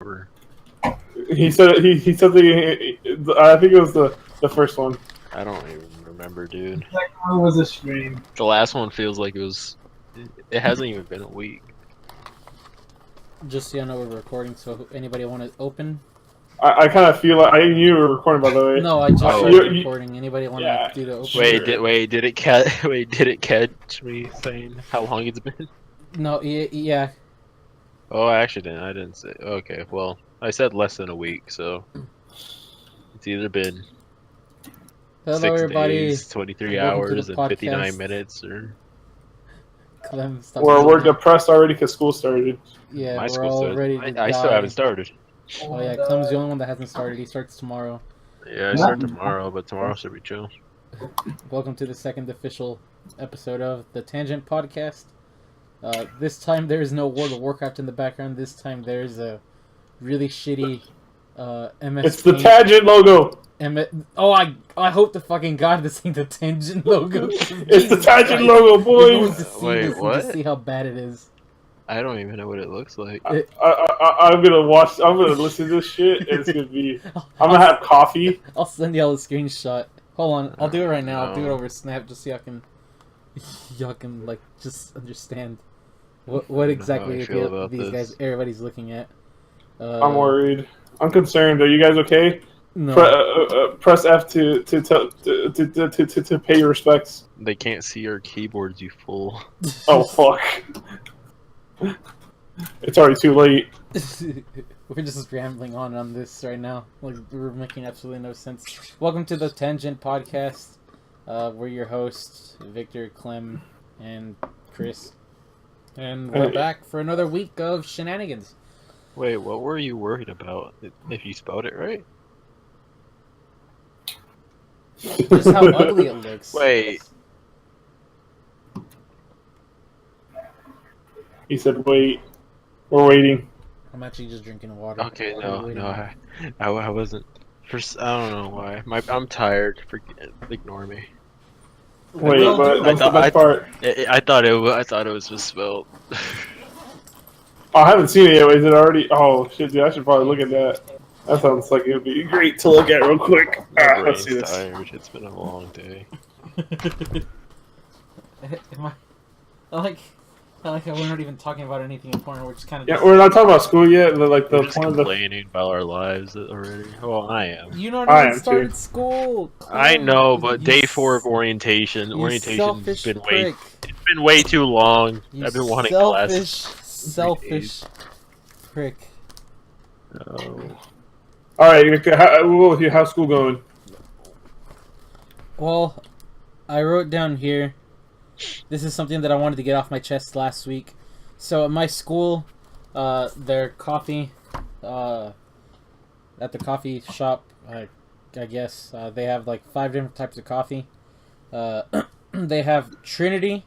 Or He said I think it was the first one. I don't even remember, dude. The second one was a stream. The last one feels like it was. It hasn't even been a week. Just so you know, we're recording. So, anybody want to open? I kind of feel like I knew you were recording, by the way. No, I just started recording. Anybody want to do the open? Did it catch me saying how long it's been? No, yeah. Oh, I actually didn't. I didn't say. Okay, well, I said less than a week, so it's either been Hello, 6 everybody. days, 23 Welcome to hours, the and 59 podcast. minutes, or Clem, stop We're doing that. depressed already because school started. Yeah, my we're school all started. ready to die. I still haven't started. Oh yeah, Clem's the only one that hasn't started. He starts tomorrow. Yeah, I start tomorrow, but tomorrow should be chill. Welcome to the second official episode of the Tangent Podcast. This time there is no World of Warcraft in the background. This time there is a really shitty MS. It's the Tangent logo. I hope to fucking God this ain't the Tangent logo. It's the Tangent logo, You're going boys. to see Wait, this and what? just see how bad it is. I don't even know what it looks like. I'm gonna watch. I'm gonna listen to this shit. And it's gonna be. I'm gonna have coffee. I'll send y'all a screenshot. Hold on, I'll do it right now. I'll do it No. over Snap just so y'all can like just understand what exactly I feel about these this. guys, everybody's looking at. I'm worried. I'm concerned. Are you guys okay? No. Press F to pay your respects. They can't see our keyboards, you fool. Oh fuck! It's already too late. We're just rambling on this right now. Like we're making absolutely no sense. Welcome to the Tangent Podcast. We're your hosts, Victor, Clem, and Chris, and we're back for another week of shenanigans. Wait, what were you worried about? If you spelled it right? Just how ugly it looks. Wait, He said, "Wait, we're waiting." I'm actually just drinking water. okay, While we're no, waiting. I wasn't. I don't know why. I'm tired. Ignore me. Wait, will but do. that's the best part. I thought it was misspelled. I haven't seen it yet. Is it already? Oh shit, dude! I should probably look at that. That sounds like it would be great to look at real quick. My Let's see brain's this. tired. It's been a long day. I like how we're not even talking about anything important. We're just kind of. Yeah, we're not talking about school yet. But like We're the just point of the. complaining about our lives already. Well, I am. You not I even am started too. school. I Clem. know, but You day s- 4 of orientation. you Orientation's selfish been prick. it's been way too long. You I've been wanting selfish, classes. selfish prick. Oh. All right, Victor. How's school going? Well, I wrote down here. This is something that I wanted to get off my chest last week. So at my school, their coffee, at the coffee shop, I guess they have like 5 different types of coffee. They have Trinity,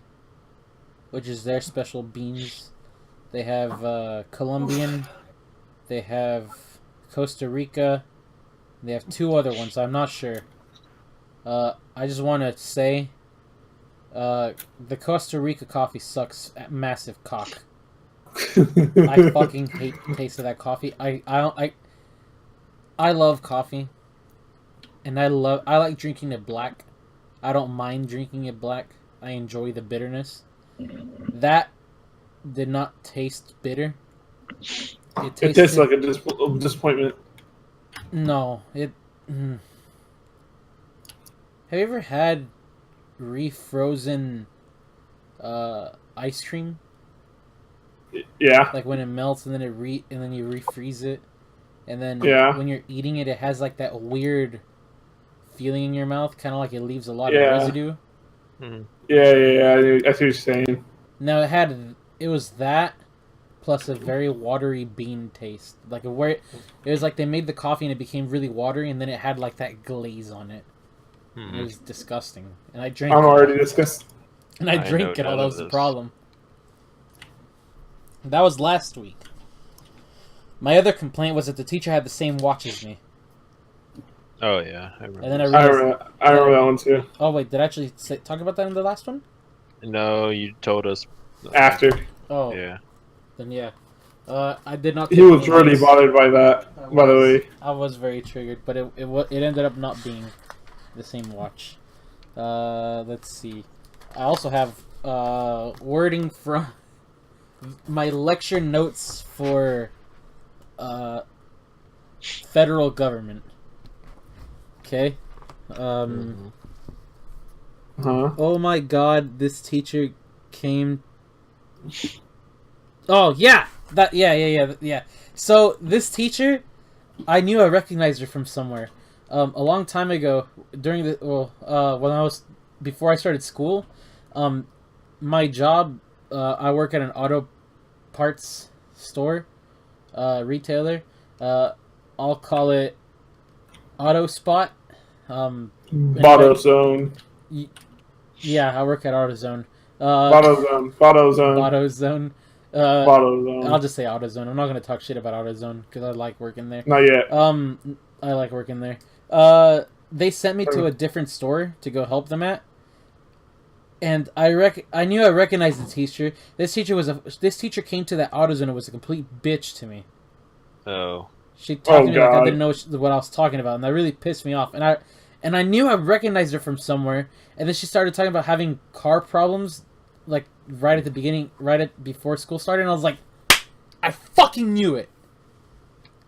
which is their special beans. They have Colombian. They have Costa Rica. They have 2 other ones. I'm not sure. I just want to say, the Costa Rica coffee sucks. Massive cock. I fucking hate the taste of that coffee. I love coffee, and I like drinking it black. I don't mind drinking it black. I enjoy the bitterness. That did not taste bitter. It It tastes like a disappointment. No, it. Have you ever had refrozen ice cream? Yeah. Like when it melts and then and then you refreeze it, and then Yeah. when you're eating it, it has like that weird feeling in your mouth, kind of like it leaves a lot Yeah. of residue. Yeah. I see what you're saying. Now it was that plus a very watery bean taste, like it was like they made the coffee and it became really watery, and then it had like that glaze on it. It was disgusting, and I drank. I'm already disgusted. And I drank it all. That was the problem. That was last week. My other complaint was that the teacher had the same watch as me. Oh yeah, I remember. And then I I realized... remember that one too. Oh wait, did I actually talk about that in the last one? No, you told us After. Oh, Yeah. then yeah. I did not. He take was any really notes. bothered by that. By the way, I was very triggered, but it ended up not being the same watch. Let's see. I also have wording from my lecture notes for federal government. Okay. huh? Oh my God! This teacher came. Oh yeah, yeah. So this teacher, I knew I recognized her from somewhere. A long time ago, during the when I was before I started school, my job, I work at an auto parts store, retailer. I'll call it Auto Spot. Botto Zone. Yeah, I work at AutoZone. Botto Zone. Botto Zone. AutoZone. Botto Zone. I'll just say AutoZone. I'm not gonna talk shit about AutoZone because I like working there. Not yet. I like working there. They sent me to a different store to go help them at, and I knew I recognized the teacher. This teacher came to that AutoZone and was a complete bitch to me. Oh. She talked to me like I God. didn't know what I was talking about, and that really pissed me off. And I knew I recognized her from somewhere, and then she started talking about having car problems, like right at the beginning, before school started, and I was like, I fucking knew it.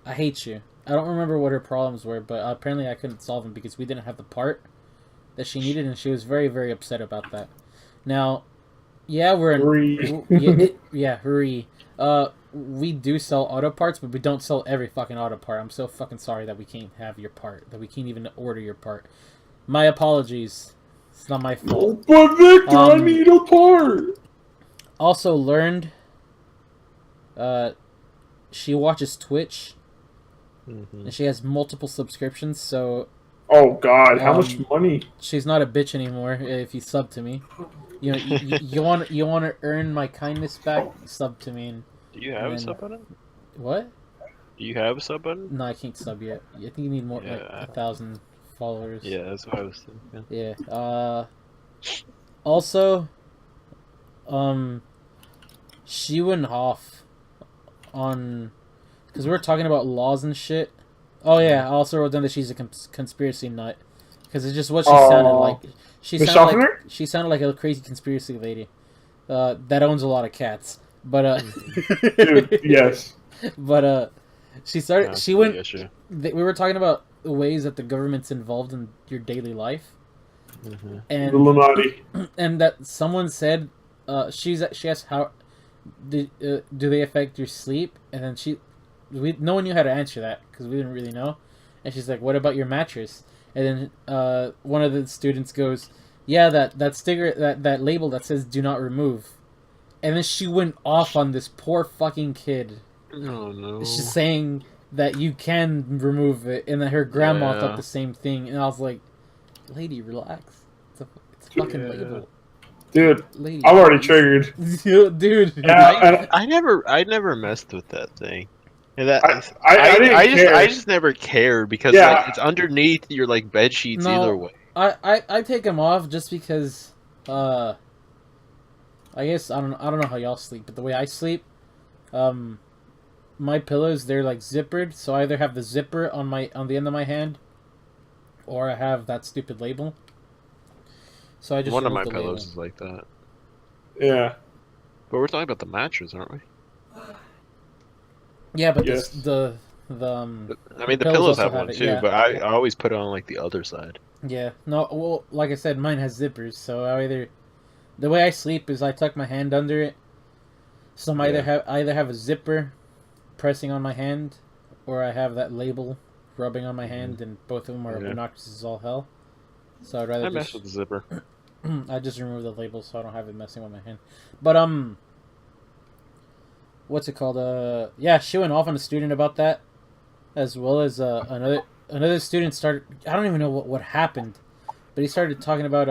I hate you. I don't remember what her problems were, but apparently I couldn't solve them because we didn't have the part that she needed, and she was very, very upset about that. Now, yeah, hurry. We do sell auto parts, but we don't sell every fucking auto part. I'm so fucking sorry that we can't have your part, that we can't even order your part. My apologies. It's not my fault. But Victor, I need a part. Also learned, she watches Twitch, and she has multiple subscriptions, so... Oh God, how much money? She's not a bitch anymore if you sub to me. You know, you want to earn my kindness back, sub to me. Do you have a sub button? What? Do you have a sub button? No, I can't sub yet. I think you need more, like 1,000 followers. Yeah, that's what I was thinking. Yeah. Also, she went off on, because we were talking about laws and shit. Oh yeah, I also wrote down that she's a conspiracy nut, because it's just what she sounded like. She sounded like a crazy conspiracy lady that owns a lot of cats. But Dude, yes. But she started. That's She went. issue. We were talking about the ways that the government's involved in your daily life, and Illuminati. and that someone said, she asked how do they affect your sleep, and then no one knew how to answer that because we didn't really know, and she's like, what about your mattress? And then one of the students goes, yeah, that sticker, that label that says do not remove. And then she went off on this poor fucking kid. Oh no. She's saying that you can remove it, and that her grandma thought the same thing. And I was like, lady, relax. It's a fucking label. Dude, Lady, I'm already triggered. Dude. Yeah, I never messed with that thing. And that I just never cared because like, it's underneath your like bed sheets either way. I take them off just because I guess I don't know how y'all sleep, but the way I sleep, my pillows, they're like zippered, so I either have the zipper on the end of my hand, or I have that stupid label. So I just One of my remove the pillows label. is like that. Yeah. But we're talking about the mattress, aren't we? Yeah, but Yes. the I mean, the pillows pillows also have have one it, too, yeah. but I always put it on like the other side. Yeah, no, well, like I said, mine has zippers, so the way I sleep is I tuck my hand under it, so I either have a zipper pressing on my hand, or I have that label rubbing on my hand, and both of them are obnoxious as all hell. So I'd rather I mess with the zipper. I just remove the label so I don't have it messing with my hand. But what's it called? Yeah, she went off on a student about that, as well as another student started. I don't even know what happened, but he started talking about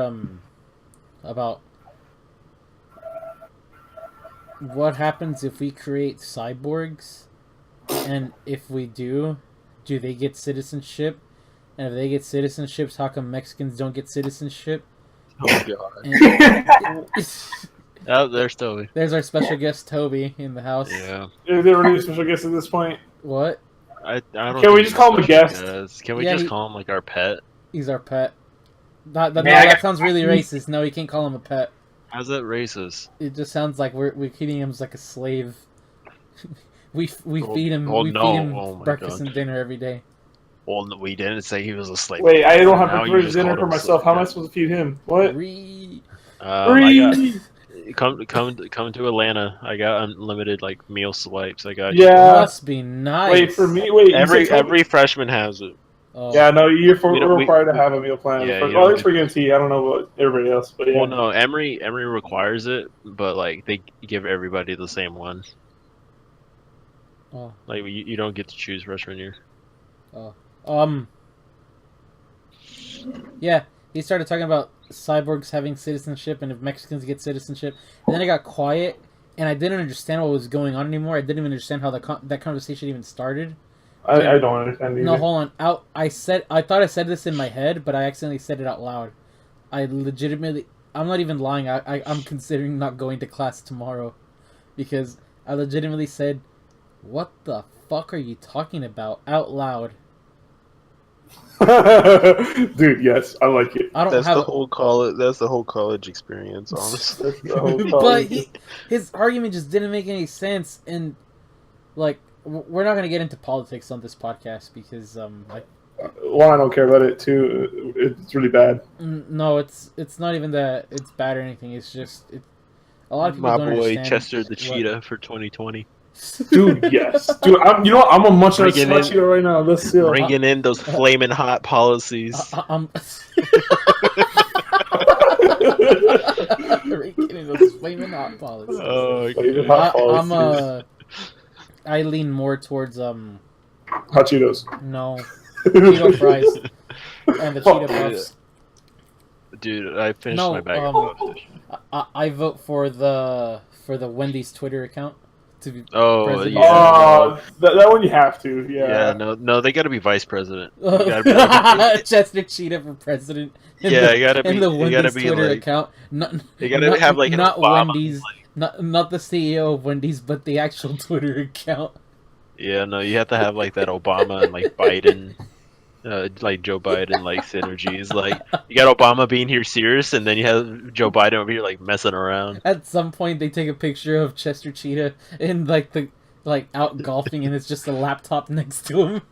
what happens if we create cyborgs, and if we do they get citizenship? And if they get citizenships, how come Mexicans don't get citizenship? Oh god. Oh, there's Toby. There's our special guest Toby in the house. Yeah. Is there any special guest at this point? What? I don't Can we think just he's call him a special guest? Can we Yeah, just call him like our pet? He's our pet. No, Man, that sounds really racist. No, you can't call him a pet. How's that racist? It just sounds like we're treating him as like a slave. we feed him oh, we no. feed him Oh my breakfast God. and dinner every day. Well, no, we didn't say he was a slave. Wait, I don't have Now to you prepare just dinner called for him a myself. slave. How am I supposed to feed him? What? I got come to Atlanta. I got unlimited like meal swipes. I got Yeah. Must be nice. Wait for me. Wait, you said Toby? every freshman has it. Oh. Yeah, no, you're We don't- required to have a meal plan. Yeah, For, you well, at don't least for UNT. I don't know about everybody else, but yeah. Well, no, Emory requires it, but like they give everybody the same one. Oh. Like you don't get to choose freshman year. Yeah, he started talking about cyborgs having citizenship and if Mexicans get citizenship, and then it got quiet, and I didn't understand what was going on anymore. I didn't even understand how that conversation even started. I don't understand either. No, hold on. I thought I said this in my head, but I accidentally said it out loud. I'm not even lying. I'm considering not going to class tomorrow because I legitimately said, "What the fuck are you talking about?" out loud. Dude, yes, I like it. I don't That's have the whole college. That's the whole college experience, honestly. That's the whole but college. his argument just didn't make any sense, and like we're not gonna get into politics on this podcast because One, I don't care about it. Two, it's really bad. no, it's not even that it's bad or anything. It's just a lot of people My don't boy understand Chester the what- Cheetah for 2020. Dude, yes. Dude, you know what? I'm a munch on a Bringing in- Cheeto right now. Let's see. Bringing in those flaming hot policies. I'm getting those flaming hot policies. Oh, Flaming okay. hot. I lean more towards Hot Cheetos. no Cheeto fries and the Cheetah Fuck. Puffs. Dude, I finished No, my bag of puffs. I vote for the Wendy's Twitter account to be Oh, president. yeah. That one you have to. Yeah. Yeah, no, they gotta be vice president. You gotta Chester Cheetah for president. Yeah, it gotta in be- the it Wendy's gotta be, Twitter like- account. Not, You gotta have like an not Obama, Wendy's, like- not the CEO of Wendy's, but the actual Twitter account. Yeah, no, you have to have like that Obama and like Biden, like Joe Biden, like synergies. Like you got Obama being here serious, and then you have Joe Biden over here like messing around. At some point, they take a picture of Chester Cheetah in like out golfing, and it's just a laptop next to him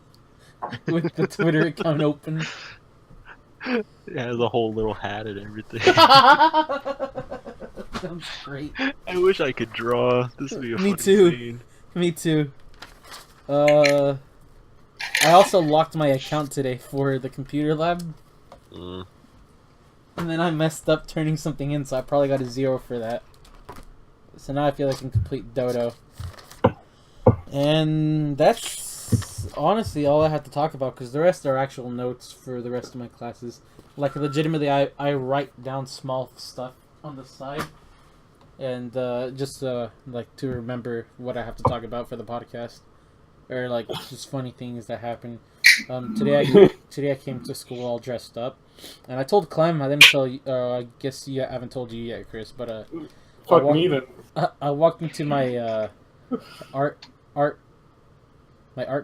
with the Twitter account open. It has a whole little hat and everything. Sounds great. I wish I could draw. This would be a Me funny too. scene. Me too. I also locked my account today for the computer lab, Mm. and then I messed up turning something in, so I probably got a 0 for that. So now I feel like I can complete Dodo. And that's honestly all I have to talk about, because the rest are actual notes for the rest of my classes. Like, legitimately, I write down small stuff on the side, and just like to remember what I have to talk about for the podcast, or like just funny things that happen. Today I came to school all dressed up, and I told Clem. I didn't tell you. I guess I haven't told you yet, Chris. But Fuck me then. I walked into my art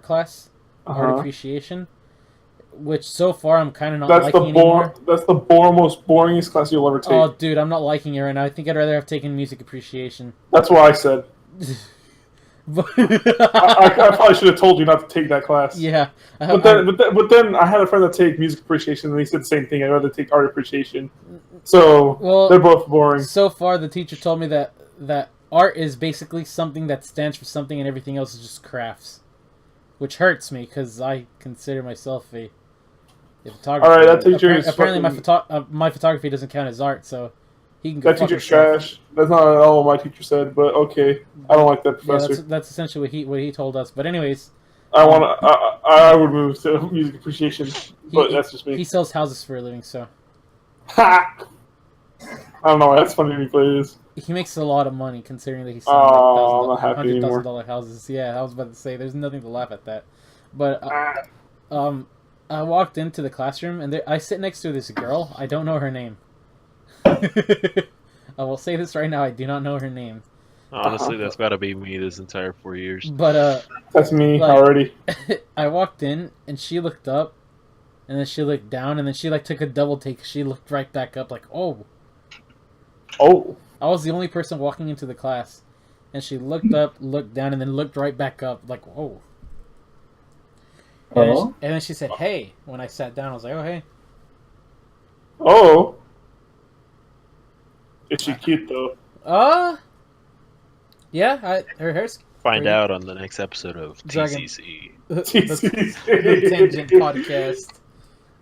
class, art appreciation, which so far I'm kind of not liking anymore. That's the most boringest class you'll ever take. Oh, dude, I'm not liking it right now. I think I'd rather have taken music appreciation. That's what I said. But I probably should have told you not to take that class. yeah, But then I had a friend that take music appreciation, and he said the same thing. I'd rather take art appreciation. So Well, they're both boring. so far the teacher told me that art is basically something that stands for something, and everything else is just crafts, which hurts me because I consider myself a photographer. All right, that teacher is apparently fucking- my photography doesn't count as art, so he can go That fuck teacher's himself. trash. That's not at all what my teacher said, but okay. I don't like that Yeah, professor. that's essentially what he told us. But anyways, I would move to music appreciation, but that's just me. he sells houses for a living, so Ha! I don't know why that's funny to me, but it is. he makes a lot of money considering that he's Oh, I'm not happy selling anymore. $100,000 houses. Yeah, I was about to say there's nothing to laugh at that, but Ah. I walked into the classroom and I sit next to this girl. I don't know her name. I will say this right now. I do not know her name. Honestly, that's got to be me this entire 4 years. But That's me like, already. I walked in and she looked up, and then she looked down, and then she like took a double take. She looked right back up, like, oh. Oh. I was the only person walking into the class, and she looked up, looked down, and then looked right back up, like, whoa. And then she said, "Hey." When I sat down, I was like, "Oh, hey." Oh. Is she cute though? Yeah. Her hair's Find pretty. out on the next episode of Dragon. TCC. the Tangent Podcast.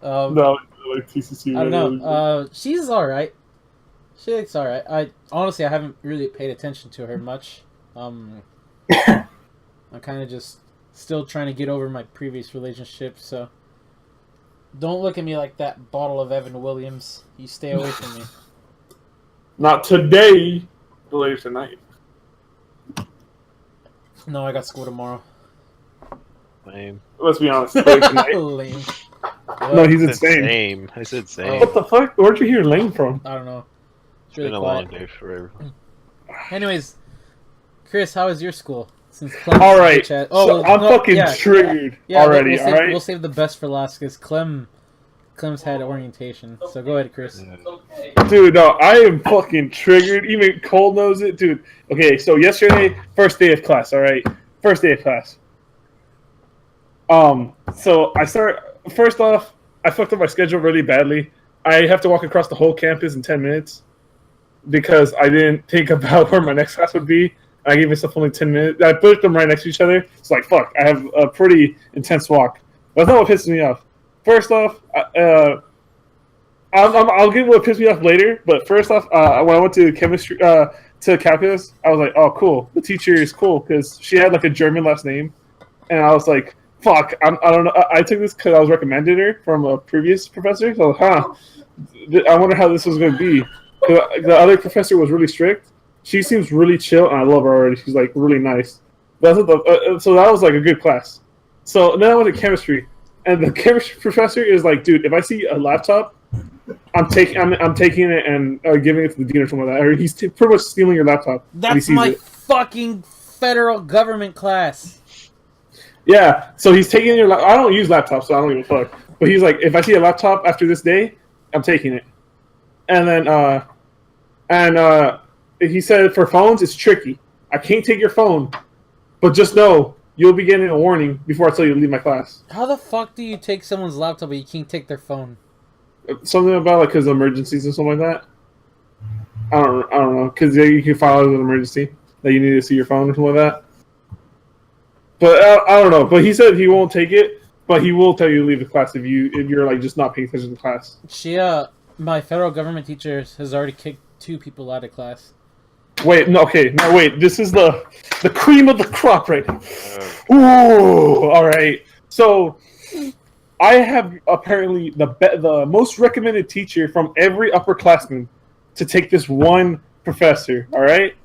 No, like TCC. I don't know. She's all right. She looks all right. I haven't really paid attention to her much. I'm kind of just still trying to get over my previous relationship, so don't look at me like that bottle of Evan Williams. You stay away from me. Not today, but later tonight. No, I got school tomorrow. Lame. Let's be honest. Later tonight. Lame. No, he's I said insane. same. I said same. What the fuck? Where'd you hear lame from? I don't know. It's really been a quiet. long day forever. Anyways, Chris, how is your school? Since Clem All right, chat. so I'm fucking triggered already. We'll save, all right, we'll save the best for last because Clem's had orientation. So go ahead, Chris. dude. No, I am fucking triggered. Even Cole knows it, dude. Okay, so yesterday, first day of class. All right, first day of class. So I start. First off, I fucked up my schedule really badly. I have to walk across the whole campus in 10 minutes because I didn't think about where my next class would be. I gave myself only 10 minutes. I put them right next to each other. It's like, fuck, I have a pretty intense walk. That's not what pisses me off. First off, I'll get what pissed me off later, but first off, when I went to chemistry, to calculus, I was like, oh, cool. The teacher is cool because she had like a German last name. And I was like, fuck, I don't know. I took this because I was recommended her from a previous professor. So, I wonder how this was going to be. The other professor was really strict. She seems really chill, and I love her already. She's like really nice. So that was like a good class. So then I went to chemistry, and the chemistry professor is like, dude, if I see a laptop, I'm taking it and giving it to the dean or something like that. Or he's pretty much stealing your laptop. That's my fucking federal government class. Yeah, so he's taking your laptop. I don't use laptops, so I don't even fuck. But he's like, if I see a laptop after this day, I'm taking it. And then, he said for phones, it's tricky. I can't take your phone, but just know you'll be getting a warning before I tell you to leave my class. How the fuck do you take someone's laptop but you can't take their phone? Something about like because of emergencies and something like that. I don't know because you can file it as an emergency that you need to see your phone or something like that. But I don't know. But he said he won't take it, but he will tell you to leave the class if you're like just not paying attention to class. My federal government teacher has already kicked 2 people out of class. Wait, no, okay, no, wait. This is the cream of the crop right now. Ooh, all right. So I have apparently the most recommended teacher from every upperclassman to take this one professor. All right,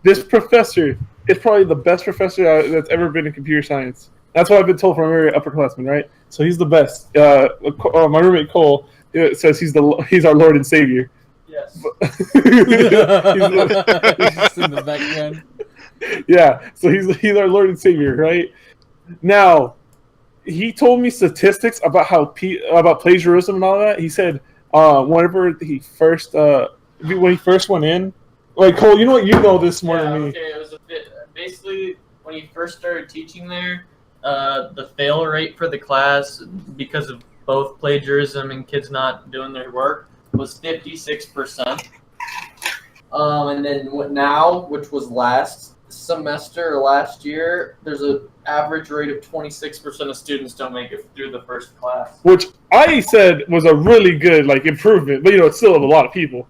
this professor is probably the best professor that's ever been in computer science. That's what I've been told from every upperclassman. Right, so he's the best. My roommate Cole says he's our Lord and Savior. Yes. He's Just in the background. Yeah, so he's our Lord and Savior, right? Now, he told me statistics about about plagiarism and all that. He said whenever he first when he first went in, like Cole, you know this more than me. Okay, it was a bit basically when he first started teaching there. The fail rate for the class because of both plagiarism and kids not doing their work was 56%. And then now, which was last semester or last year, there's an average rate of 26% of students don't make it through the first class. Which I said was a really good improvement, but it's still a lot of people.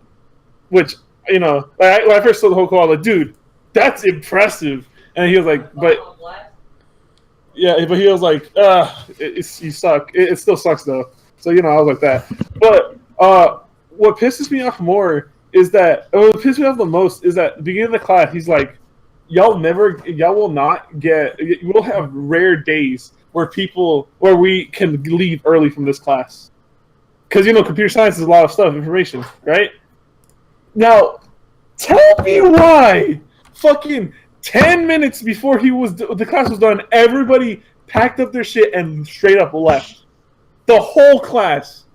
Which when I first saw the whole call, I was like, dude, that's impressive. And he was like, but he was like, you suck. It still sucks though. So I was like that. But what pisses me off more is that what pisses me off the most is that at the beginning of the class, he's like, y'all will not get. We'll have rare days where we can leave early from this class, because computer science is a lot of stuff, information, right? Now Tell me why. Fucking 10 minutes before the class was done, everybody packed up their shit and straight up left. The whole class.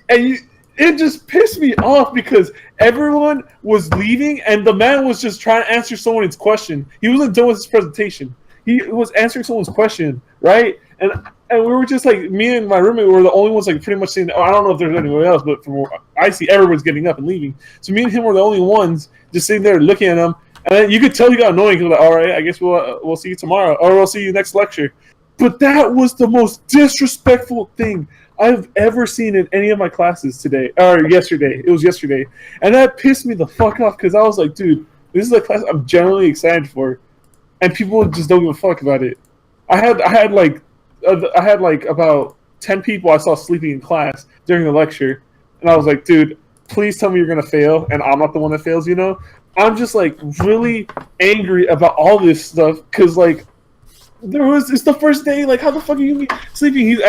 It just pissed me off because everyone was leaving and the man was just trying to answer someone's question. He wasn't done with his presentation. He was answering someone's question, right? And we were just like, me and my roommate were the only ones like pretty much saying, I don't know if there's anyone else, but from what I see, everyone's getting up and leaving. So me and him were the only ones just sitting there looking at him. And then you could tell he got annoying. He was like, all right, I guess we'll see you tomorrow, or we'll see you next lecture. But that was the most disrespectful thing I've ever seen in any of my classes today, or yesterday. It was yesterday. And that pissed me the fuck off because I was like, dude, this is a class I'm genuinely excited for. And people just don't give a fuck about it. I had like about 10 people I saw sleeping in class during the lecture. And I was like, dude, please tell me you're going to fail and I'm not the one that fails, you know? I'm just like really angry about all this stuff because like it's the first day. Like, how the fuck are you sleeping? He's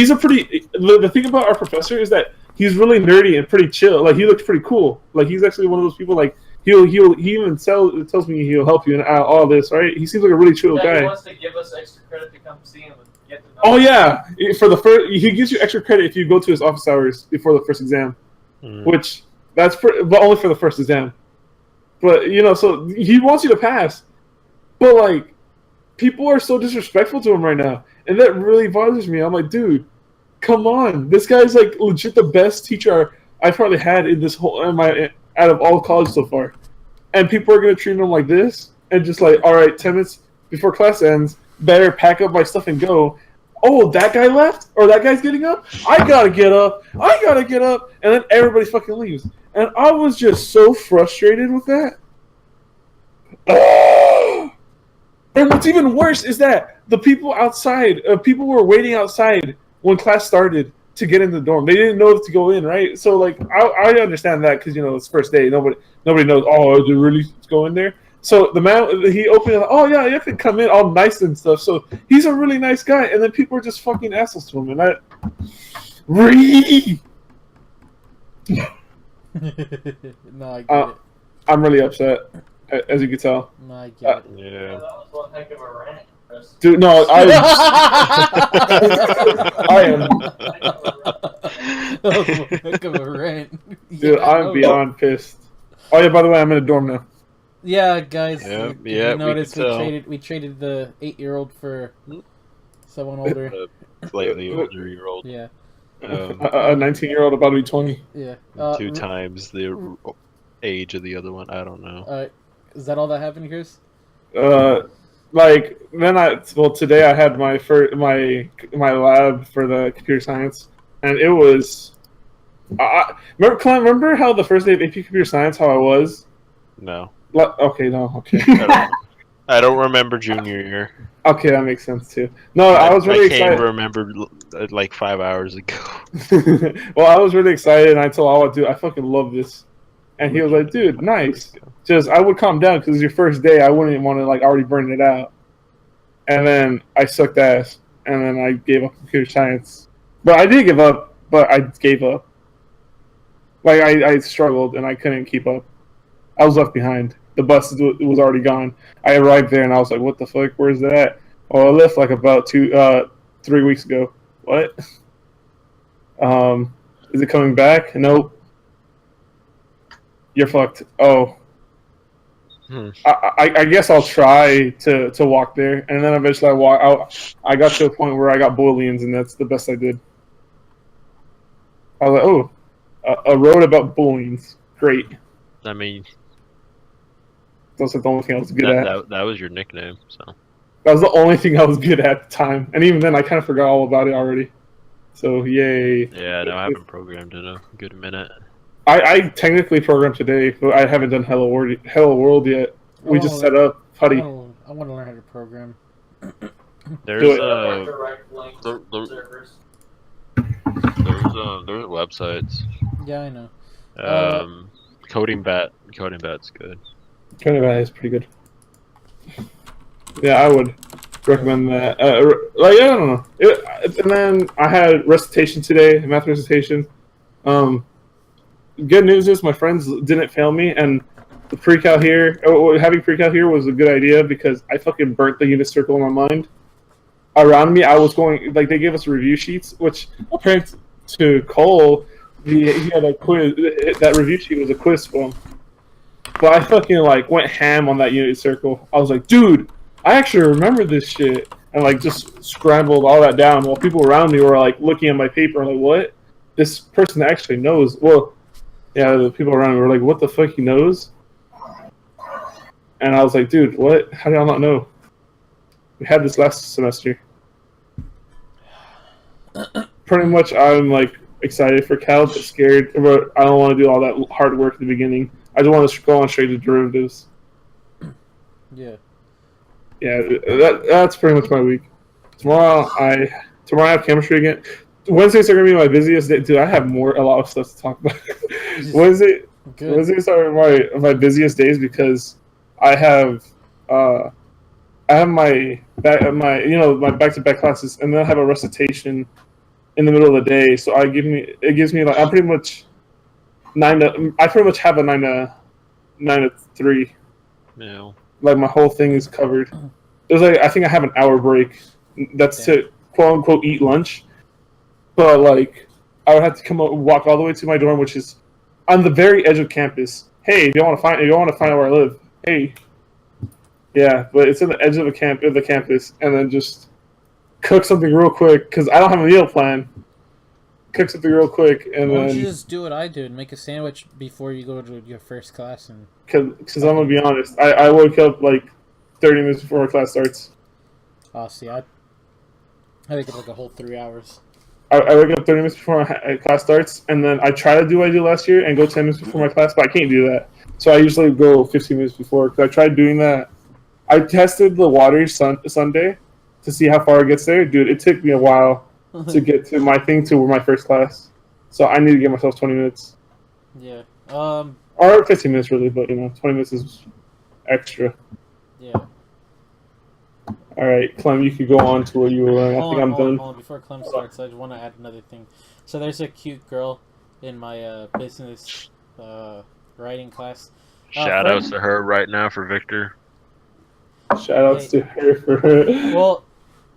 a pretty. The thing about our professor is that he's really nerdy and pretty chill. Like, he looks pretty cool. Like, he's actually one of those people. Like, he even tells me he'll help you in all this. Right? He seems like a really chill guy. He wants to give us extra credit to come see him and get to know. Oh yeah, he gives you extra credit if you go to his office hours before the first exam, which but only for the first exam. But you know, so he wants you to pass, but like. People are so disrespectful to him right now, and that really bothers me. I'm like, dude, come on. This guy's like legit the best teacher I've probably had in this whole out of all college so far. And people are gonna treat him like this and just like, all right, 10 minutes before class ends, better pack up my stuff and go. Oh, that guy left, or that guy's getting up. I gotta get up. And then everybody fucking leaves, and I was just so frustrated with that. And what's even worse is that the people outside, people were waiting outside when class started to get in the dorm. They didn't know to go in, right? So, like, I understand that because, you know, it's first day. Nobody knows, oh, is it really go in there? So the man, he opened it, oh, yeah, you can come in all nice and stuff. So he's a really nice guy. And then people are just fucking assholes to him. And No, I get it. I'm really upset. As you can tell. No, I get it. Yeah. That was one heck of a rant, Chris. Dude, no, I am. That was one heck of a rant. Dude, I'm beyond pissed. Oh yeah, by the way, I'm in a dorm now. Yeah, guys. Yeah, You noticed we traded the 8-year-old for someone older. Slightly older year old. Yeah. A 19-year-old about to be 20. Yeah. 2 times the age of the other one. I don't know. Is that all that happened, Chris? Like then today I had my my lab for the computer science, and it was. Remember, Clem, remember how the first day of AP computer science how I was? No. Okay, no, okay. I don't remember junior year. Okay, that makes sense too. No, I was really excited. I remembered like 5 hours ago. Well, I was really excited, and I told Awa, dude, I fucking love this. And he was like, dude, nice. Just, I would calm down because it's your first day. I wouldn't want to, like, already burn it out. And then I sucked ass. And then I gave up computer science. But I did give up, but I gave up. Like, I struggled, and I couldn't keep up. I was left behind. The bus was already gone. I arrived there, and I was like, what the fuck? Where's that? Oh, I left, like, about 3 weeks ago. What? Is it coming back? Nope. You're fucked. Oh. I guess I'll try to walk there, and then eventually I walk out. I got to a point where I got booleans, and that's the best I did. I was like, oh, a road about booleans. Great. I mean, that's the only thing I was good at. That was your nickname, so. That was the only thing I was good at the time, and even then I kind of forgot all about it already. So, yay. Yeah, no, I haven't programmed in a good minute. I technically programmed today, but I haven't done Hello World yet. We just set up Putty. I want to learn how to program. There's there's websites. Yeah, I know. Coding Bat's good. Coding Bat is pretty good. Yeah, I would recommend that. Like, I don't know. And then I had recitation today, math recitation. good news is my friends didn't fail me, and the having pre-cal here was a good idea because I fucking burnt the unit circle in my mind. Around me, I was going like they gave us review sheets, which apparently to Cole, he had a quiz. That review sheet was a quiz for him. But I fucking like went ham on that unit circle. I was like, dude, I actually remember this shit, and like just scrambled all that down while people around me were like looking at my paper like, what? This person actually knows. Well, yeah, the people around me were like, what the fuck he knows? And I was like, dude, what? How did I not know? We had this last semester. Pretty much, I'm like excited for Cal, but scared. But I don't want to do all that hard work at the beginning. I just want to go on straight to derivatives. Yeah. Yeah, that's pretty much my week. Tomorrow I have chemistry again. Wednesdays are gonna be my busiest day. Dude, I have a lot of stuff to talk about. Wednesdays are my busiest days because I have my back-to-back classes, and then I have a recitation in the middle of the day. So it gives me like I pretty much have a 9 to 3. Yeah. Like my whole thing is covered. There's like I think I have an hour break. That's to quote unquote eat lunch. But like I would have to walk all the way to my dorm, which is on the very edge of campus. Hey, if you want to find out where I live, hey. Yeah, but it's in the edge of the campus, and then just cook something real quick because I don't have a meal plan. Cook something real quick, and Why don't then you just do what I do and make a sandwich before you go to your first class? And because I'm gonna be honest, I woke up like 30 minutes before my class starts. oh, see, I wake up like a whole 3 hours. I wake up 30 minutes before my class starts, and then I try to do what I do last year and go 10 minutes before my class, but I can't do that. So I usually go 15 minutes before because I tried doing that. I tested the water Sunday to see how far it gets there. Dude, it took me a while to get to my first class. So I need to give myself 20 minutes. Yeah. Or 15 minutes, really, but 20 minutes is extra. Yeah. All right, Clem, you could go on to where you were. I think I'm done. Hold on. Before Clem starts, I just want to add another thing. So there's a cute girl in my business writing class. Shout outs to her right now for Victor. Shout outs to her for her. Well,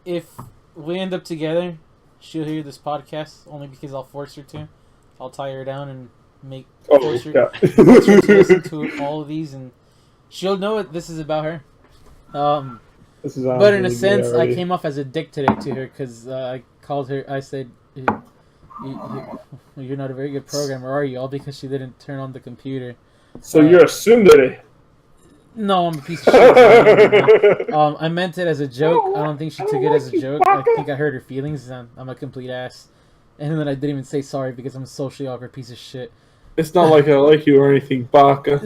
if we end up together, she'll hear this podcast only because I'll force her to. I'll tie her down and force her to listen to all of these, and she'll know what this is about her. But in a sense, I came off as a dick today to her because I called her. I said, "You're not a very good programmer, are you?" All because she didn't turn on the computer. So you're a tsundere. No, I'm a piece of shit. I meant it as a joke. I don't think she took it as a joke. I think I hurt her feelings, and I'm a complete ass. And then I didn't even say sorry because I'm a socially awkward piece of shit. It's not like I like you or anything, Baka.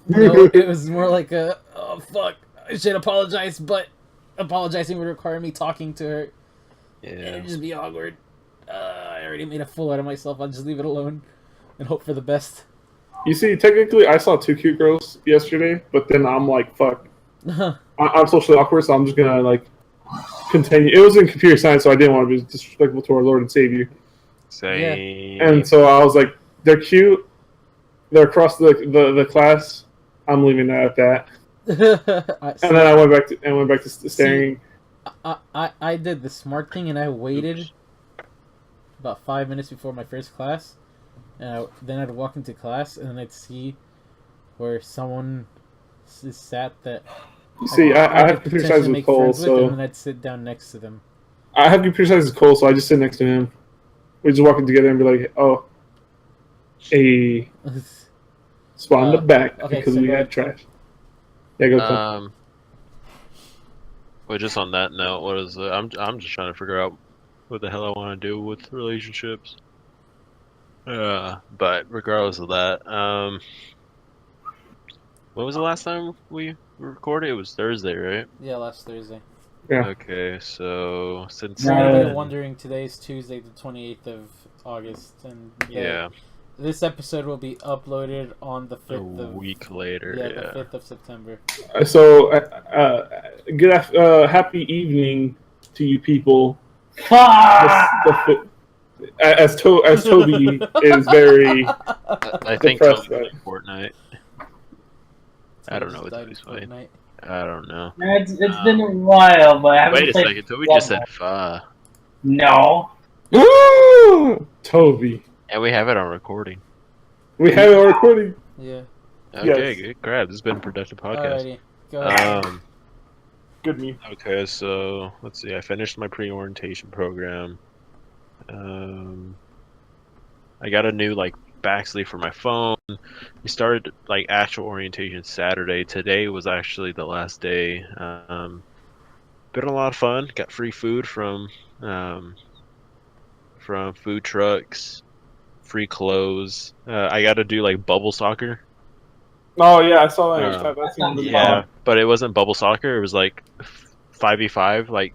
No, it was more like oh fuck, I should apologize, but apologizing would require me talking to her. Yeah. And it'd just be awkward. I already made a fool out of myself. I'll just leave it alone and hope for the best. You see, technically, I saw 2 cute girls yesterday, but then I'm like, fuck. I'm socially awkward, so I'm just gonna, like, continue. It was in computer science, so I didn't want to be disrespectful to our Lord and Savior. Same. Yeah. And so I was like, they're cute. They're across the class. I'm leaving that at that. And then I went back to staring. See, I did the smart thing, and I waited about 5 minutes before my first class. And then I'd walk into class, and then I'd see where someone is sat that... See, I have computer science with Cole, so... And then I'd sit down next to them. I have computer science with Cole, so I just sit next to him. We just walk in together and be like, oh, hey, spot in the back, okay, because so we had trash. Yeah, go Cole. Well, just on that note, what is I'm just trying to figure out what the hell I want to do with relationships. But regardless of that, when was the last time we recorded? It was Thursday, right? Yeah, last Thursday. Yeah. Okay, so since For anybody wondering, today's Tuesday, the 28th of August, and yeah, this episode will be uploaded on the 5th a week later. Yeah, the 5th of September. So, happy evening to you people. as Toby is very I think depressed Toby's about it. playing Fortnite. I don't know what Toby's playing. Fortnite. I don't know. It's been a while, but I haven't Wait a played. second. Toby just said Level. "fa," No. Toby. and we have it on recording. We have it on recording. Yeah. Okay, Yes. good crap. This has been a productive podcast. Alrighty. Go ahead. Good me. Okay, so let's see. I finished my pre-orientation program. I got a new like back sleeve for my phone. We started like actual orientation Saturday. Today was actually the last day. Been a lot of fun. Got free food from food trucks, free clothes. I got to do like bubble soccer. Oh yeah, I saw that. Um, That seemed really Yeah, fun. but it wasn't bubble soccer. It was like 5v5, like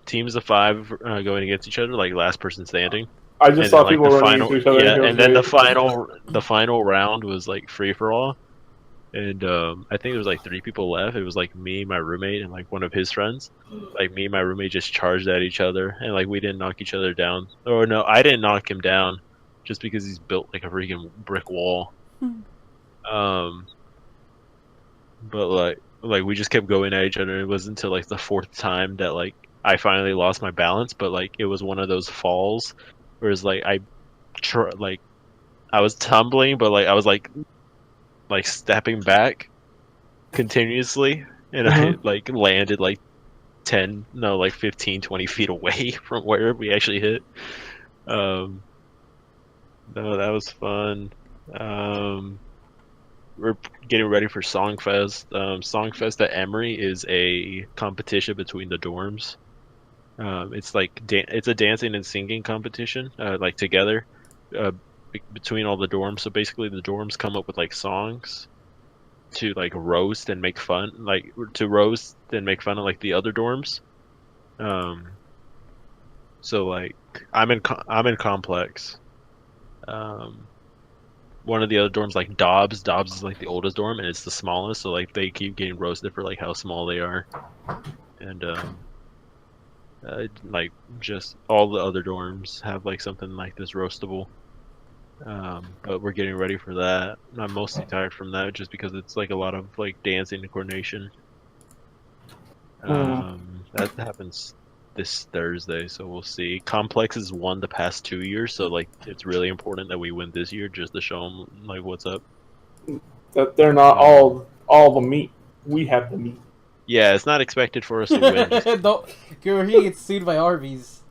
teams of 5 going against each other, like last person standing. I just And saw then, like people the running final, into each other. yeah, It was and then the great. final round was like free for all, and I think there was like 3 people left. It was like me, my roommate, and like one of his friends. Like me and my roommate just charged at each other, and like we didn't knock each other down. Or no, I didn't knock him down, just because he's built like a freaking brick wall. Um, but like we just kept going at each other. It wasn't until like the 4th time that like I finally lost my balance. But like it was one of those falls, whereas like like I was tumbling, but like I was like stepping back continuously, and I like landed like 15, 20 feet away from where we actually hit. No, that was fun. We're getting ready for Songfest. Songfest at Emory is a competition between the dorms. It's like it's a dancing and singing competition, like together, between all the dorms. So basically, the dorms come up with like songs to like roast and make fun, like to roast and make fun of like the other dorms. So like I'm in complex. One of the other dorms like Dobbs. Dobbs is like the oldest dorm and it's the smallest. So like they keep getting roasted for like how small they are, and like just all the other dorms have like something like this roastable. But we're getting ready for that. I'm mostly tired from that just because it's like a lot of like dancing and coordination. That happens this Thursday, so we'll see. Complex has won the past 2 years, so like it's really important that we win this year just to show them like what's up. That they're not all the meat. We have the meat. Yeah, it's not expected for us to win. Don't. He gets sued by Arby's.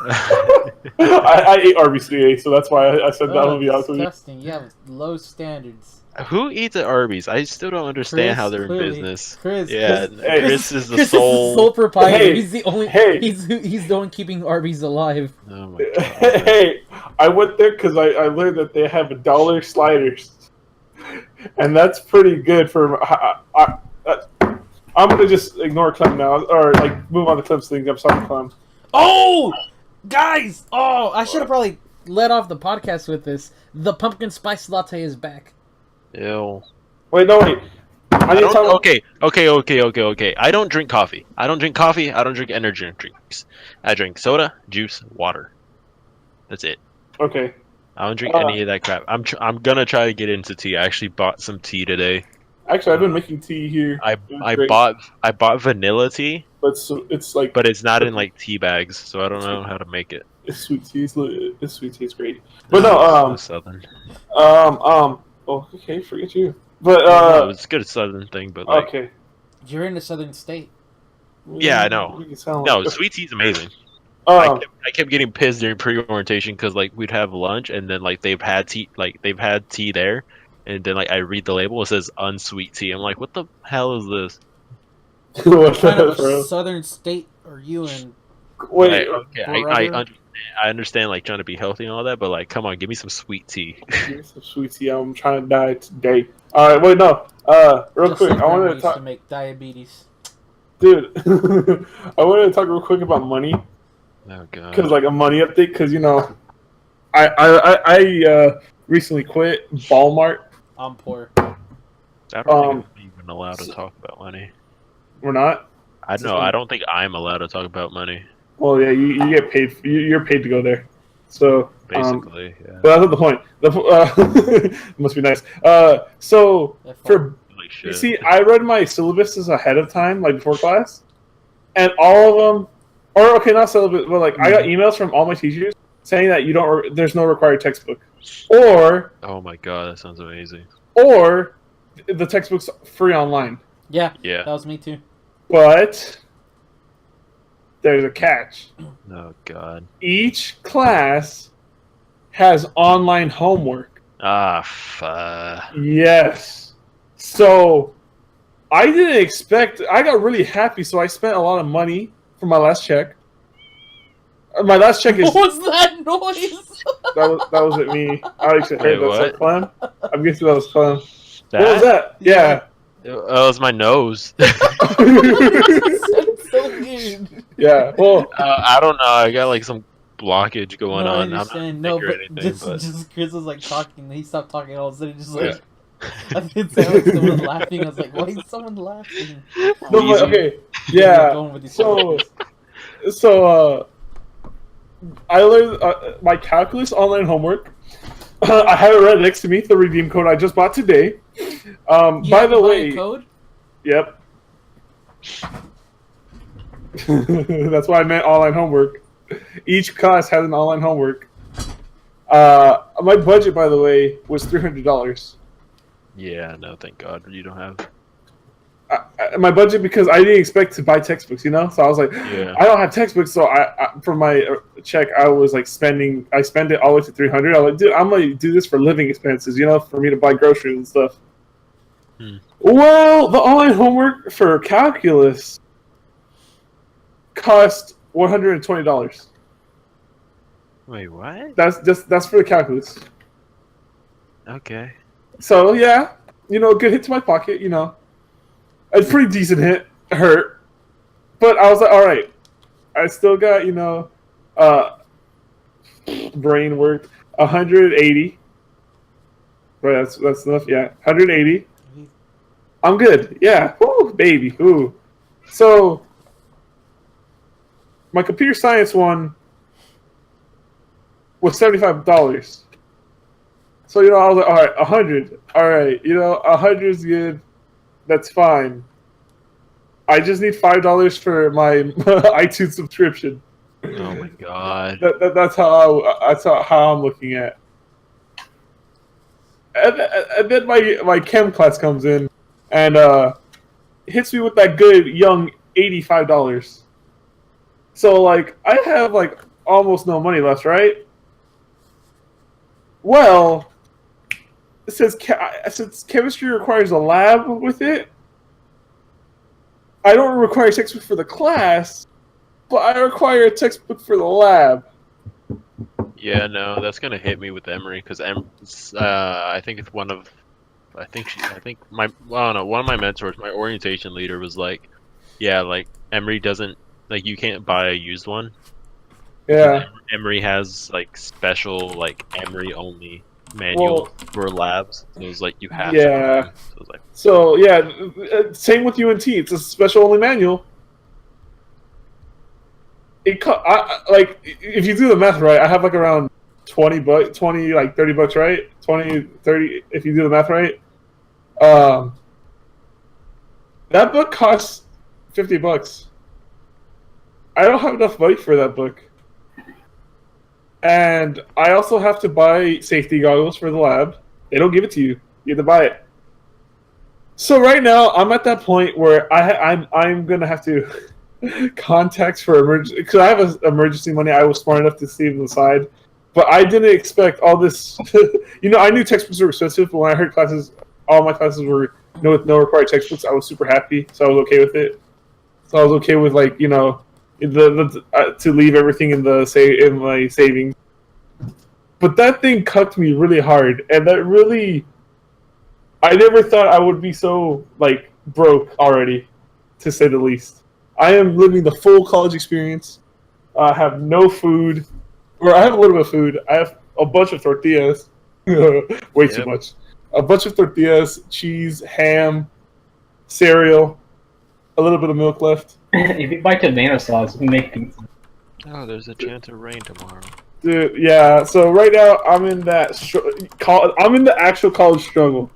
I ate Arby's today, so that's why I said that would be honest with you. Disgusting. You have low standards. Who eats at Arby's? I still don't understand Chris, how they're clearly. in business. Chris, Yeah, Hey, Chris is the Chris sole. is the sole proprietor. Hey, He's the only. hey. He's the one keeping Arby's alive. Oh my god. Hey, I went there because I learned that they have $1 sliders, and that's pretty good for. I'm gonna just ignore Clem now, or like move on to Clem's thing. I'm sorry, Clem. Oh, guys! Oh, I should have probably led off the podcast with this. The pumpkin spice latte is back. Ew. Wait, no, wait. I need to talk. Okay. I don't drink coffee. I don't drink energy drinks. I drink soda, juice, water. That's it. Okay. I don't drink any of that crap. I'm gonna try to get into tea. I actually bought some tea today. Actually, I've been making tea here. I great. bought vanilla tea, But it's like. but it's not in like tea bags, so I don't know how to make it. It's sweet tea. It's sweet tea. It's great. But no, It's southern. Oh, okay, forget you. But No, it's a good southern thing, but like, okay. You're in a southern state. Yeah, I know. You sound no, like- sweet tea's amazing. Um, I kept getting pissed during pre-orientation because like we'd have lunch and then like they've had tea there, and then like I read the label, it says unsweet tea. I'm like, what the hell is this? what What kind the of bro? southern state are you in? Wait, Like, okay, brother? I understand like trying to be healthy and all that, but like, come on, give me some sweet tea. give me some sweet tea. I'm trying to die today. All right, wait, no. Real Just quick, like I wanted Grandma to used talk, to make diabetes. dude. I wanted to talk real quick about money Oh god. because like a money update because you know, I recently quit Walmart. I'm poor. I don't think I'm even allowed to talk about money. We're not. I don't think I'm allowed to talk about money. Well, yeah, you get paid. You're paid to go there. So Basically, yeah. but that's not the point. Must be nice. So for Like you shit. see, I read my syllabuses ahead of time, like before class, and all of them, or okay, not syllabus, but like I got emails from all my teachers saying that there's no required textbook, or Oh my god, that sounds amazing. or the textbook's free online. Yeah, Yeah. that was me too. But there's a catch. Oh god. Each class has online homework. Ah, fuck. Yes. So I didn't expect. I got really happy, so I spent a lot of money for my last check. My last check is What was that noise? that was at me. I actually heard Wait, that. So what? Clem. I'm guessing that was Clem. That? What was that? Yeah. Oh, it was my nose. That's so weird. Yeah. Well, I don't know. I got like some blockage going No, I on. understand. I'm No, not but anything, just Chris was like talking. He stopped talking all of a sudden. Just Yeah. like I did sound like someone laughing. I was like, why is someone laughing? no, but, Wheezing. okay. You're Yeah. going with these So, stories. I learned my calculus online homework. I have it right next to me. The redeem code I just bought today. You By have the to buy way, a code? yep. That's why I meant online homework. Each class has an online homework. My budget, by the way, was $300. Yeah, no, thank God you don't have. My budget, because I didn't expect to buy textbooks, you know. So I was like, Yeah. I don't have textbooks, so I for my check, I was like spending. I spent it all the way to $300. I was like, dude, I'm gonna do this for living expenses, you know, for me to buy groceries and stuff. Well, the online homework for calculus cost $120. Wait, what? That's for the calculus. Okay. So yeah, you know, good hit to my pocket, you know. A pretty decent hit. Hurt. But I was like, alright. I still got, you know, brain worked. 180. Right, that's enough, yeah. 180. I'm good. Yeah. Woo, baby. Ooh. So my computer science one was $75. So, you know, I was like, alright, 100. Alright, you know, 100 is good. That's fine. I just need $5 for my iTunes subscription. Oh my God. That's how I'm looking at. And then my chem class comes in and hits me with that good young $85. So like I have like almost no money left, right? Well, since chemistry requires a lab with it, I don't require a textbook for the class, but I require a textbook for the lab. Yeah, no, that's gonna hit me with Emery because I think it's one of, I think my, well, I don't know, one of my mentors, my orientation leader was like, yeah, like Emery doesn't, like you can't buy a used one. Yeah. Emery has like special like Emery only manual for labs. So it was like you have to buy them. So it was like, so yeah, same with UNT. It's a special only manual. Like if you do the math right, I have like around 20 like $30, right? 20, 30 if you do the math right. That book costs $50. I don't have enough money for that book. And I also have to buy safety goggles for the lab. They don't give it to you. You have to buy it. So right now, I'm at that point where I'm gonna have to contact for emergency, because I have emergency money. I was smart enough to save on the side, but I didn't expect all this. You know, I knew textbooks were expensive, but when I heard all my classes were with no required textbooks, I was super happy. So I was okay with it. So I was okay with like, you know, to leave everything in my savings. But that thing cucked me really hard, and that really, I never thought I would be so like broke already, to say the least. I am living the full college experience. I have no food, or I have a little bit of food. I have a bunch of tortillas, way too much. A bunch of tortillas, cheese, ham, cereal, a little bit of milk left. If you buy tomato sauce, you can make pizza. oh, there's a chance of rain tomorrow. Dude, yeah. So right now I'm in that. I'm in the actual college struggle.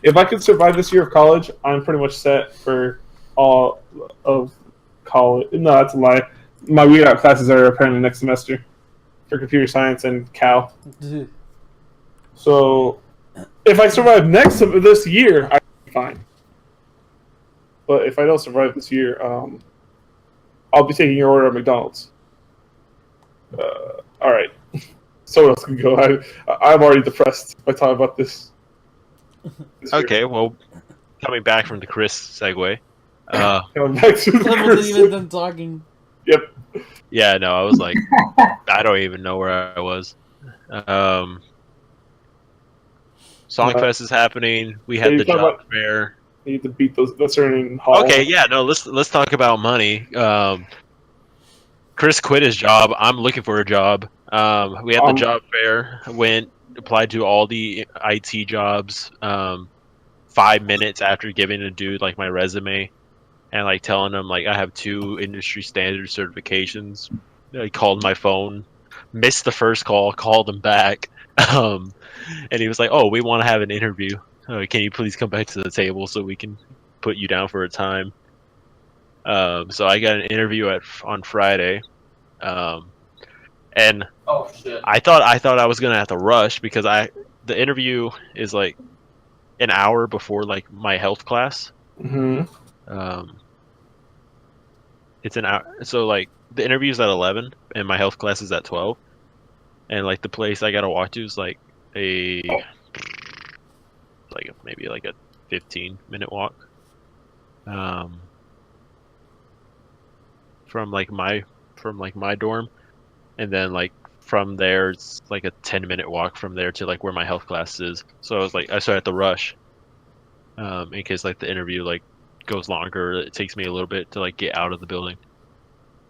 If I could survive this year of college, I'm pretty much set for all of college. No, that's a lie. My weird out classes are apparently next semester for computer science and Cal. So if I survive this year, I'll be fine. But if I don't survive this year, I'll be taking your order at McDonald's. All right. Someone else can go. I'm already depressed by talking about this. Okay, well, coming back from the Chris segue. Coming back to the Clem wasn't Chris. even done talking. Yep. Yeah, no, I was like, I don't even know where I was. Songfest is happening. We had you the talk job about- fair. You need to beat those. That's earning hall. Okay, yeah, no, let's talk about money. Chris quit his job. I'm looking for a job. We had the job fair. Went applied to all the IT jobs. 5 minutes after giving a dude like my resume, and like telling him like I have 2 industry standard certifications. I called my phone, missed the first call, called him back, and he was like, "Oh, we want to have an interview. Can you please come back to the table so we can put you down for a time?" So I got an interview on Friday, and Oh shit. I thought I was gonna have to rush because the interview is like an hour before like my health class. Mm-hmm. It's an hour, so like the interview's at 11 and my health class is at 12, and like the place I gotta walk to is like maybe like a 15-minute walk from my dorm, and then like from there it's like a 10-minute walk from there to like where my health class is. So I was like, I started to rush in case like the interview like goes longer. It takes me a little bit to like get out of the building,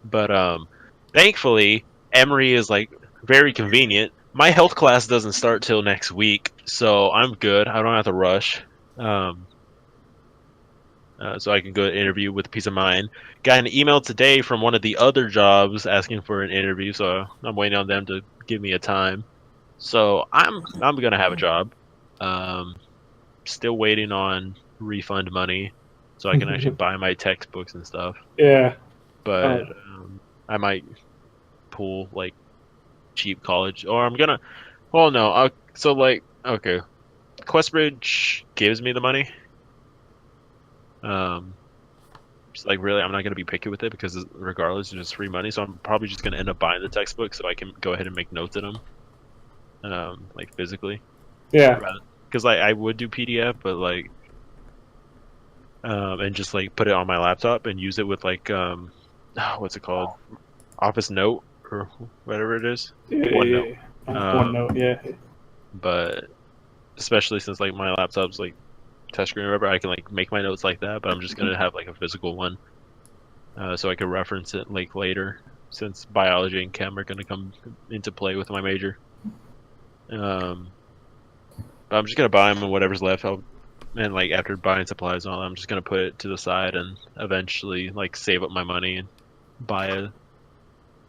but thankfully Emory is like very convenient. My health class doesn't start till next week, so I'm good. I don't have to rush. So I can go to interview with peace of mind. Got an email today from one of the other jobs asking for an interview, so I'm waiting on them to give me a time. So I'm gonna have a job. Still waiting on refund money, so I can actually buy my textbooks and stuff. Yeah. But I might pull like cheap college, or I'm gonna. Well, no. So like, okay, Questbridge gives me the money. Just like really, I'm not gonna be picky with it because regardless, it's just free money. So I'm probably just gonna end up buying the textbook so I can go ahead and make notes in them, like physically. Yeah. Because like I would do PDF, but like, and just like put it on my laptop and use it with like, what's it called, Office Note or whatever it is. OneNote. OneNote, yeah. But especially since like my laptop's like touchscreen or whatever, I can like make my notes like that. But I'm just gonna have like a physical one, so I can reference it like later, since biology and chem are gonna come into play with my major. But I'm just gonna buy them and whatever's left, and like after buying supplies and all that, I'm just gonna put it to the side and eventually like save up my money and buy a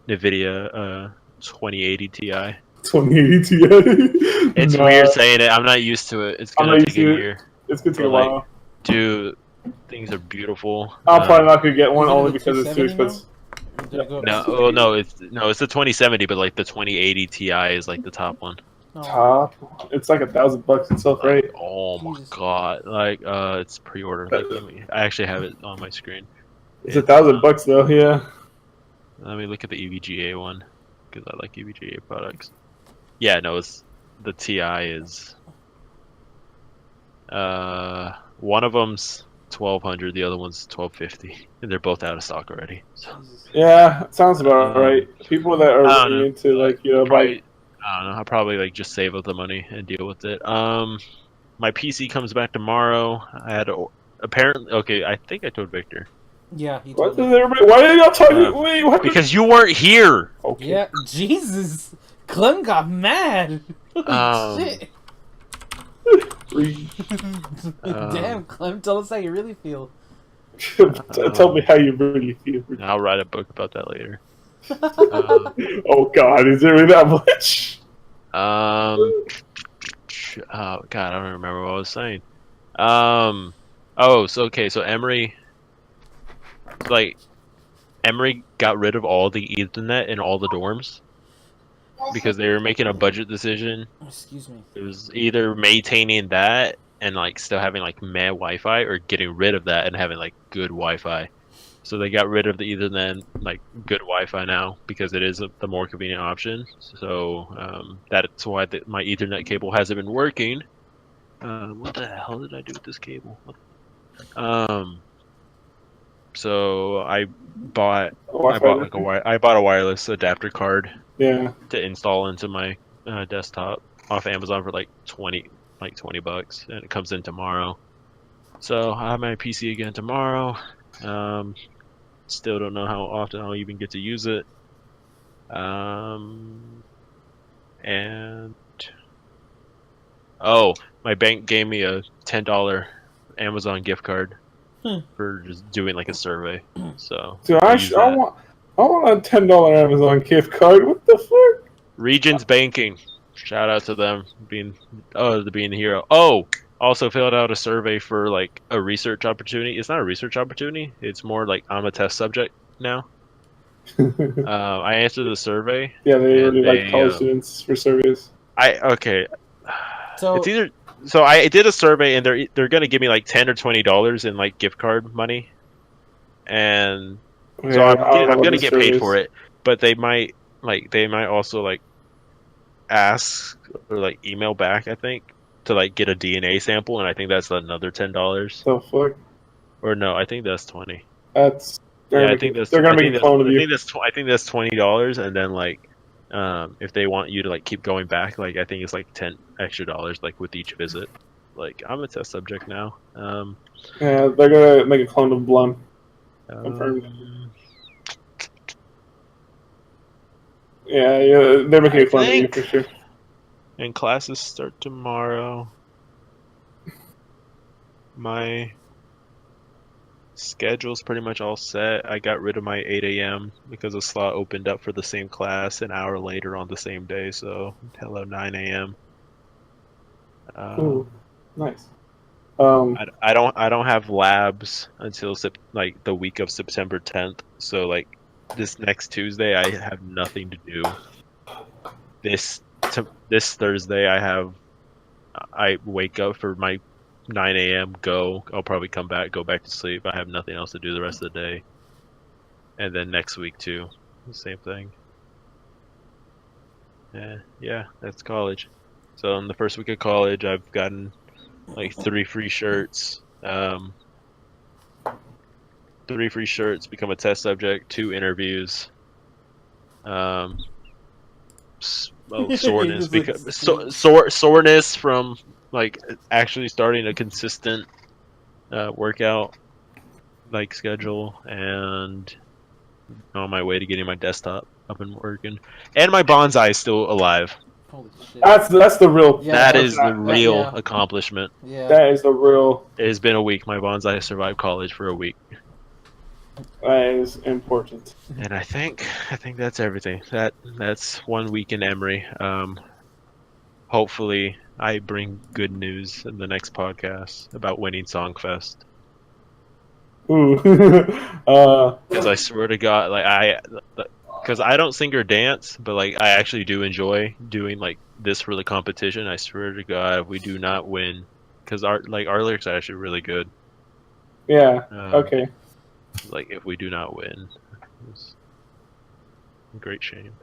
NVIDIA 2080 Ti. 2080 Ti. It's weird saying it. I'm not used to it. It's gonna take a year. It's gonna take a Like, while. dude, things are beautiful. I'm probably not gonna get one Is it only the because it's too 270 now? expensive. Did it go up No, to well, no, it's the 2070, but like the 2080 Ti is like the top one. Oh, Top. It's like $1,000 itself, right? Oh my Jesus. god! Like, it's pre-order. Like, I actually have it on my screen. It's $1,000 though. Yeah. Let me look at the EVGA one because I like EVGA products. Yeah, no, it's the Ti is. One of them's 1200, the other one's 1250, and they're both out of stock already. So. Jesus. Yeah, it sounds about right. People that are I don't really know. into like Probably, I don't know. I'll probably like just save up the money and deal with it. My PC comes back tomorrow. I had apparently okay. I think I told Victor Yeah, he What told does me. everybody? Why are you not talking? Wait, what? because you weren't here. Okay. Yeah, Jesus. Clem got mad. Holy shit. Damn, Clem, tell us how you really feel. Tell me how you really feel. I'll write a book about that later. Oh God, is it really that much? Oh God, I don't remember what I was saying. Oh, so okay, so Emory got rid of all the Ethernet in all the dorms because they were making a budget decision. Excuse me. It was either maintaining that and like still having like mad Wi-Fi, or getting rid of that and having like good Wi-Fi. So they got rid of the Ethernet and like good Wi-Fi now because it is the more convenient option. So that's why my Ethernet cable hasn't been working. What the hell did I do with this cable? Um, so I Wi-Fi. bought like I bought a wireless adapter card Yeah. to install into my desktop off Amazon for like 20 bucks, and it comes in tomorrow. So I have my PC again tomorrow. Still don't know how often I'll even get to use it. And oh, my bank gave me a $10 Amazon gift card for just doing like a survey. So Dude, I'll use that. I want a $10 Amazon gift card. What the fuck? Regions Banking. Shout out to them being the hero. Oh, also filled out a survey for like a research opportunity. It's not a research opportunity. It's more like I'm a test subject now. I answered the survey. Yeah, they and really like college students for surveys. So It's either so I did a survey, and they're gonna give me like $10 or $20 in like gift card money, and Yeah, so I don't know I'm what gonna the get paid surveys. for it. But they might also like ask or like email back, I think, to like get a DNA sample, and I think that's another $10. The fuck? Or no, I think that's 20. That's Yeah, they're gonna make a clone of you. I think that's $20, and then like if they want you to like keep going back, like I think it's like $10 extra like with each visit. Like I'm a test subject now. Yeah, they're gonna make a clone of Blum. Confirmed. Yeah, they're making a clone of you for sure. And classes start tomorrow. My schedule's pretty much all set. I got rid of my 8 a.m. because a slot opened up for the same class an hour later on the same day. So hello 9 a.m. Ooh, nice. I don't have labs until like the week of September 10th. So like this next Tuesday, I have nothing to do. This Thursday, I wake up for my 9 a.m. go. I'll probably go back to sleep. I have nothing else to do the rest of the day. And then next week too, the same thing. Yeah, that's college. So in the first week of college, I've gotten like 3 free shirts. 3 free shirts, become a test subject, 2 interviews. Soreness soreness from like actually starting a consistent workout like schedule, and on my way to getting my desktop up and working, and my bonsai is still alive. holy shit. That's the real. Yeah, That is the real yeah. accomplishment. Yeah. That is the real. It has been a week. My bonsai survived college for a week. That is important. And I think that's everything. That's 1 week in Emory. Hopefully I bring good news in the next podcast about winning Songfest. Ooh. Because I swear to God, because I don't sing or dance, but like I actually do enjoy doing like this for the competition. I swear to God, if we do not win, because our lyrics are actually really good. Yeah. Okay. Like if we do not win, it's a great shame.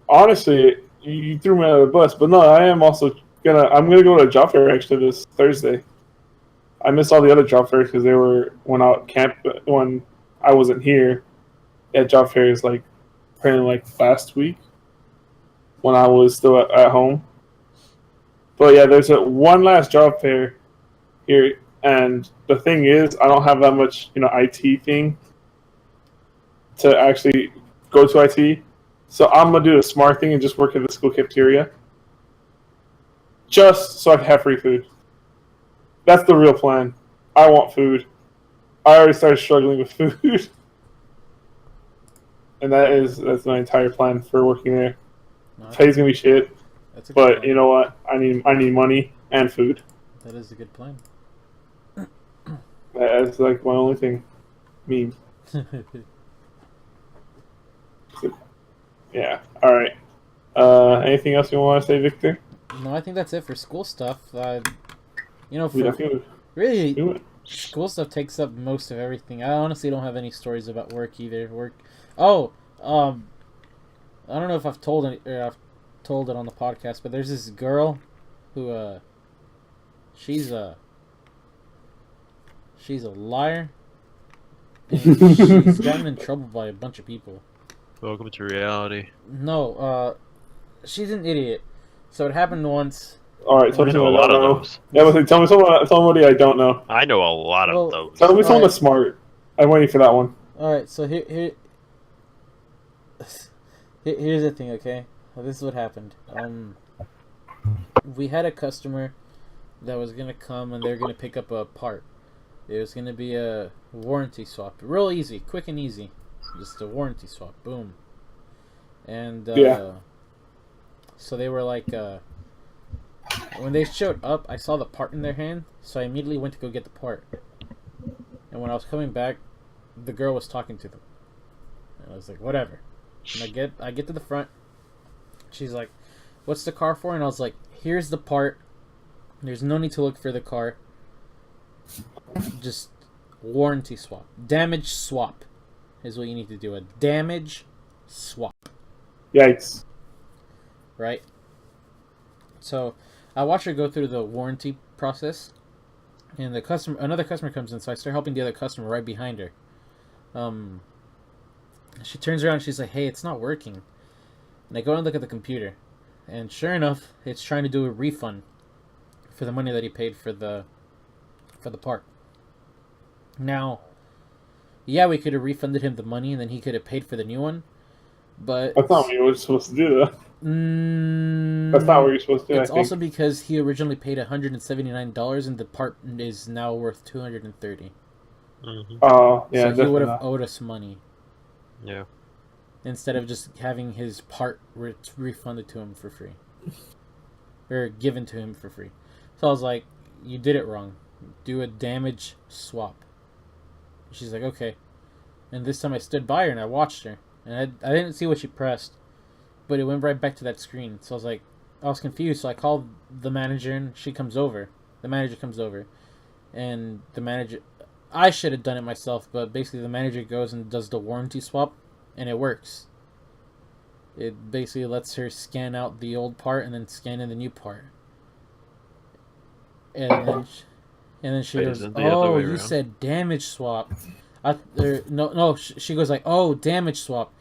Honestly, you threw me under the bus, but no, I'm gonna go to a job fair actually this Thursday. I missed all the other job fairs because they were when I wasn't here. At job fairs like apparently like last week when I was still at home. But yeah, there's one last job fair here, and the thing is, I don't have that much IT thing to actually go to IT. So I'm gonna do the smart thing and just work at the school cafeteria, just so I can have free food. That's the real plan. I want food. I already started struggling with food. and that's my entire plan for working there. No, Pay's gonna be shit, that's a good but plan. you know what? I need money and food. That is a good plan. That's like my only thing. Meme. Yeah. All right. Anything else you want to say, Victor? No, I think that's it for school stuff. You know, We for definitely really, do it. school stuff takes up most of everything. I honestly don't have any stories about work either. Oh, I don't know if I've told it or I've told it on the podcast, but there's this girl who she's a liar, and she's gotten in trouble by a bunch of people. Welcome to reality. No, she's an idiot. So it happened once. All right. Tell I me know a someone I lot don't of know. those. Yeah, but tell me somebody I don't know. I know a lot Well, of those. Tell me someone Alright. that's smart. I'm waiting for that one. All right, so here's the thing, okay? This is what happened. We had a customer that was gonna come and they're gonna pick up a part. It was gonna be a warranty swap, real easy, quick and easy, just a warranty swap. Boom. And Yeah. so they were like, when they showed up, I saw the part in their hand, so I immediately went to go get the part. And when I was coming back, the girl was talking to them. And I was like, whatever. And I get to the front. She's like, what's the car for? And I was like, here's the part. There's no need to look for the car. Just warranty swap. Damage swap is what you need to do. A damage swap. Yikes. Right? So I watched her go through the warranty process. And another customer comes in, so I start helping the other customer right behind her. She turns around and she's like, hey, it's not working. And I go and look at the computer. And sure enough, it's trying to do a refund for the money that he paid for the part. Now, yeah, we could have refunded him the money and then he could have paid for the new one. But That's not what you were supposed to do, though. That's not what you're supposed to do, it's I think. also because he originally paid $179 and the part is now worth $230. Mm-hmm. Oh, yeah, So he definitely would have not. owed us money Yeah. instead of just having his part refunded to him for free. Or given to him for free. So I was like, you did it wrong. Do a damage swap. She's like, okay. And this time I stood by her and I watched her. And I didn't see what she pressed. But it went right back to that screen. So I was confused. So I called the manager and she comes over. The manager comes over. And the manager... I should have done it myself. But basically the manager goes and does the warranty swap. And it works. It basically lets her scan out the old part and then scan in the new part. And then she Wait, goes, isn't the other "Oh, way you around?" said damage swap." No. She goes like, "Oh, damage swap.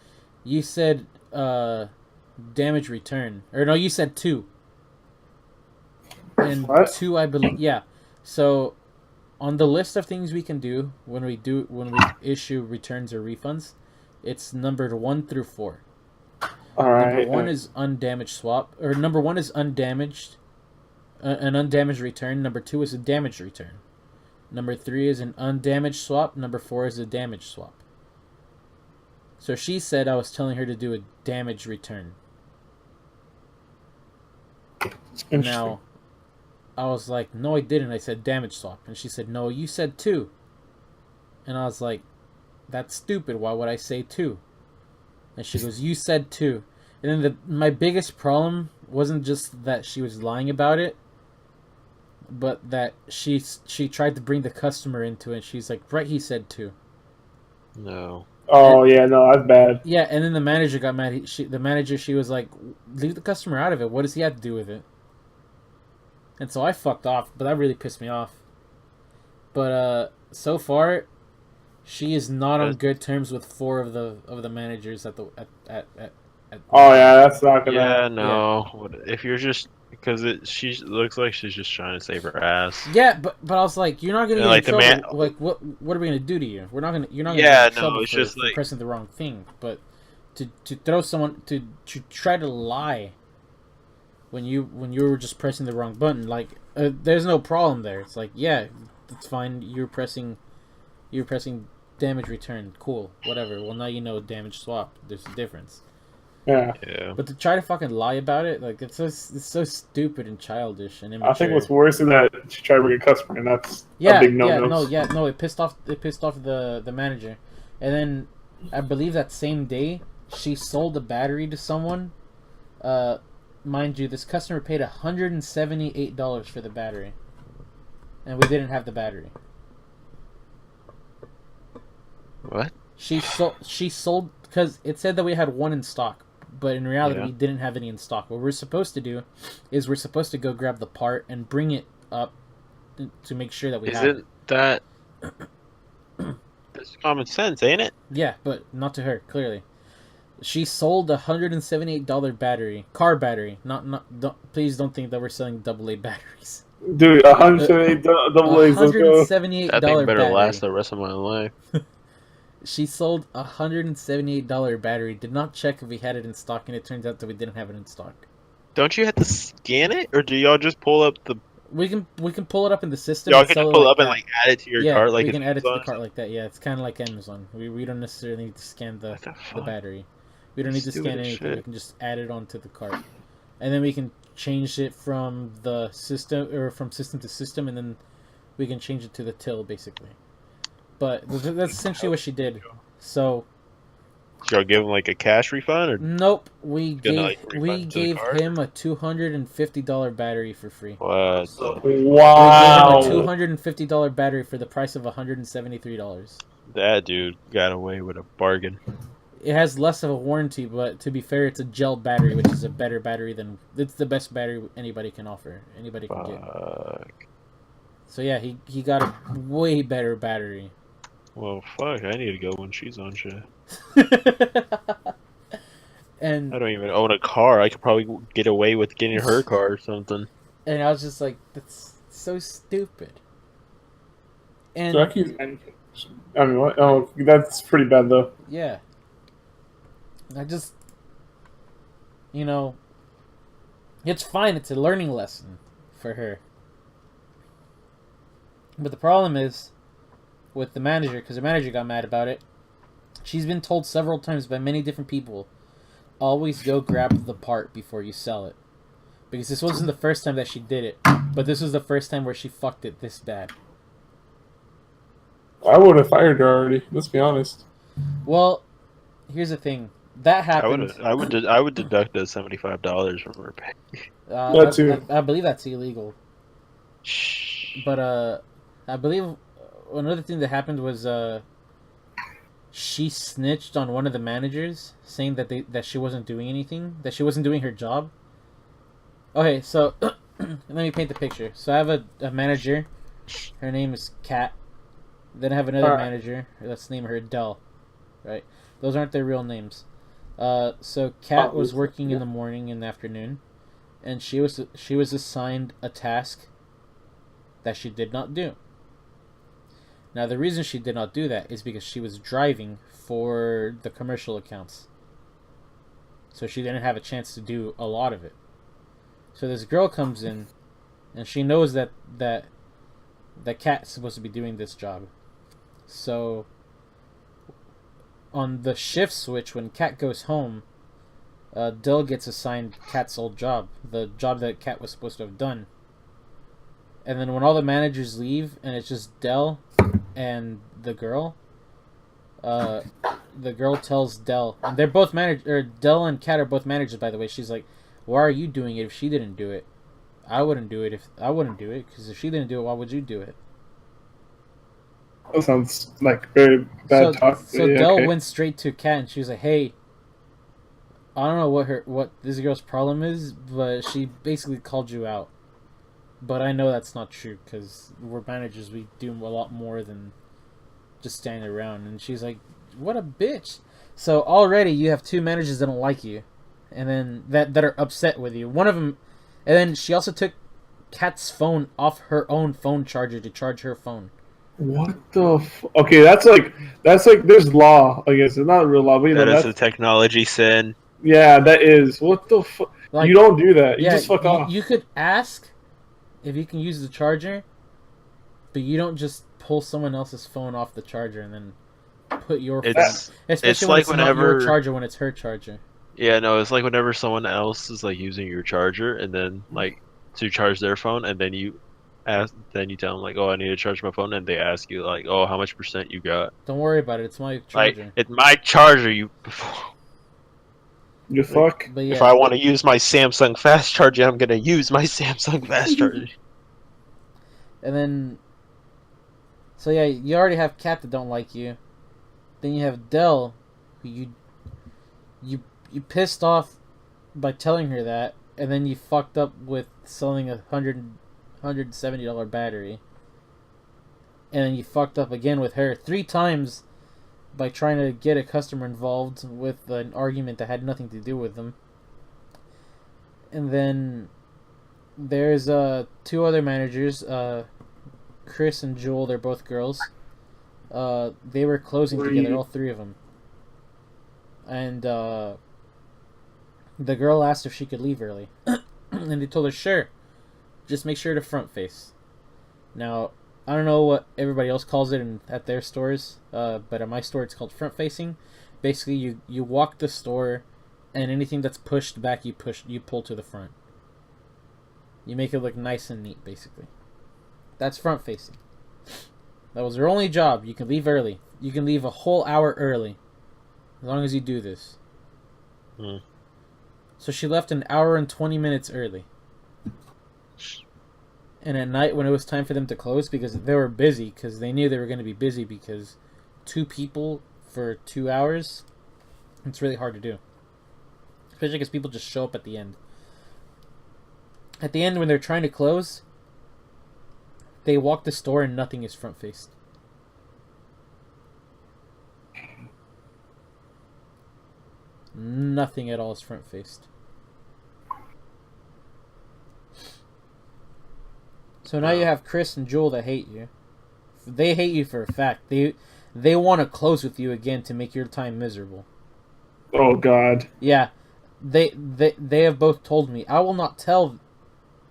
You said damage return, or no, you said 2." And What? 2, I believe. Yeah. So, on the list of things we can do when we issue returns or refunds, it's numbered 1 through 4. All right. Number 1 is undamaged swap, or number 1 is undamaged, an undamaged return. Number 2 is a damaged return. Number 3 is an undamaged swap. Number 4 is a damaged swap. So she said I was telling her to do a damaged return. Interesting. Now, I was like, no, I didn't. I said damage swap. And she said, no, you said 2. And I was like, that's stupid. Why would I say 2? And she goes, you said 2. And then my biggest problem wasn't just that she was lying about it, but that she tried to bring the customer into it. She's like, right, he said 2. No. Oh, yeah, no, that's bad. Yeah, and then the manager got mad. She was like, leave the customer out of it. What does he have to do with it? And so I fucked off, but that really pissed me off. But so far, she is not on good terms with 4 of the managers at. Oh, yeah, that's not gonna. Yeah, no. What if you're just because she looks like she's just trying to save her ass. Yeah, but I was like, you're not gonna And, get like, in the trouble. Like, what are we gonna do to you? You're not gonna Yeah, get in no, trouble it's for, just for like- pressing the wrong thing. But to throw someone to try to lie when you were just pressing the wrong button, like there's no problem there. It's like, yeah, that's fine. You're pressing damage return. Cool, whatever. Well, now you know damage swap. There's a difference. Yeah. Yeah. But to try to fucking lie about it, like it's so stupid and childish and immature. I think what's worse is that she tried to bring a customer, and that's Yeah, a big no-no. no. It pissed off the manager, and then I believe that same day she sold a battery to someone. Mind you, this customer paid $178 for the battery, and we didn't have the battery. What? She sold because it said that we had one in stock, but in reality Yeah. we didn't have any in stock. What we're supposed to do is we're supposed to go grab the part and bring it up to make sure that we have it. Isn't that that's common sense, ain't it? Yeah, but not to her, clearly. She sold a $178 battery, car battery. Please don't think that we're selling AA batteries. Dude, 178 double A's. Let's go. $178 That thing better battery. last the rest of my life. She sold a $178 battery. Did not check if we had it in stock, and it turns out that we didn't have it in stock. Don't you have to scan it, or do y'all just pull up the? We can pull it up in the system. Y'all and can sell just it pull like up and that. like add it to your Yeah, cart, like we it's can add it to the Amazon? cart like that. Yeah, it's kind of like Amazon. We don't necessarily need to scan the What the fuck? battery. We don't need to Stupid scan as anything. shit. We can just add it onto the cart, and then we can change it from the system or from system to system, and then we can change it to the till basically. But that's essentially what she did. So Did y'all give him like a cash refund, or nope, we Gonna, gave like, refund to the cart? him a $250 battery for free. what? Wow. We gave him a $250 battery for the price of $173. That dude got away with a bargain. It has less of a warranty, but to be fair, it's a gel battery, which is a better battery than it's the best battery anybody can offer. Anybody can get. Fuck. So yeah, he got a way better battery. Well, fuck. I need to go when she's on shit. and I don't even own a car. I could probably get away with getting her car or something. and I was just like, that's so stupid. And Jackie's. I mean, what? Oh, that's pretty bad though. yeah, I just, it's fine. It's a learning lesson for her. But the problem is with the manager, because the manager got mad about it. She's been told several times by many different people, always go grab the part before you sell it. Because this wasn't the first time that she did it, but this was the first time where she fucked it this bad. I would have fired her already. Let's be honest. Well, here's the thing. That happened. I would deduct the $75 from her pay. That too. I believe that's illegal. Shh. But I believe another thing that happened was she snitched on one of the managers, saying that she wasn't doing anything, that she wasn't doing her job. Okay, so let me paint the picture. So I have a manager. Her name is Kat. Then I have another manager. Let's name her Adele. Right? Those aren't their real names. So Kat was working in the morning and the afternoon, and she was assigned a task that she did not do. Now the reason she did not do that is because she was driving for the commercial accounts. So she didn't have a chance to do a lot of it. So this girl comes in, and she knows that Kat's supposed to be doing this job. So on the shift switch, when Kat goes home, Dill gets assigned Kat's old job, the job that Kat was supposed to have done. And then when all the managers leave, and it's just Dell and the girl tells Dell, and they're both Dell and Kat are both managers, by the way. She's like, "Why are you doing it if she didn't do it? I wouldn't do it because if she didn't do it, why would you do it?" That sounds like very bad talk. So yeah, Dell okay. went straight to Kat, and she was like, "Hey, I don't know what this girl's problem is, but she basically called you out. But I know that's not true because we're managers. We do a lot more than just standing around." And she's like, "What a bitch!" So already you have two managers that don't like you, and then that are upset with you. One of them, and then she also took Kat's phone off her own phone charger to charge her phone. What the? Okay, that's like there's law. I guess it's not real law, but That is that's a technology sin. yeah, that is. What the fuck? Like, You don't do that. You just fuck off. You could ask if you can use the charger, but you don't just pull someone else's phone off the charger and then put your phone, It's especially when like it's not your whenever charger, when it's her charger. yeah, no, it's like whenever someone else is like using your charger and then like to charge their phone and then you tell them like, "Oh, I need to charge my phone," and they ask you like, "Oh, how much percent you got?" Don't worry about it. It's my Like, charger. it's my charger, you You fuck. But If yeah, I want to use my Samsung fast charger, I'm gonna use my Samsung fast charger. and then so yeah, you already have Kat that don't like you. Then you have Dell, who you pissed off by telling her that, and then you fucked up with selling $170 battery. And then you fucked up again with her 3 times by trying to get a customer involved with an argument that had nothing to do with them. And then there's 2 other managers, Chris and Jewel. They're both girls. They were closing together, all 3 of them. And the girl asked if she could leave early, and they told her sure, just make sure to front face. Now I don't know what everybody else calls it at their stores, but at my store it's called front facing. Basically, you walk the store, and anything that's pushed back, you pull to the front. You make it look nice and neat, basically. That's front facing. That was her only job. You can leave early. You can leave a whole hour early, as long as you do this. So she left an hour and 20 minutes early. And at night, when it was time for them to close, because they were busy, because they knew they were going to be busy, because 2 people for 2 hours, it's really hard to do. Especially because people just show up at the end. At the end, when they're trying to close, they walk the store and nothing is front-faced. Nothing at all is front-faced. So now you have Chris and Jewel that hate you. They hate you for a fact. They want to close with you again to make your time miserable. Oh God. Yeah, they have both told me. I will not tell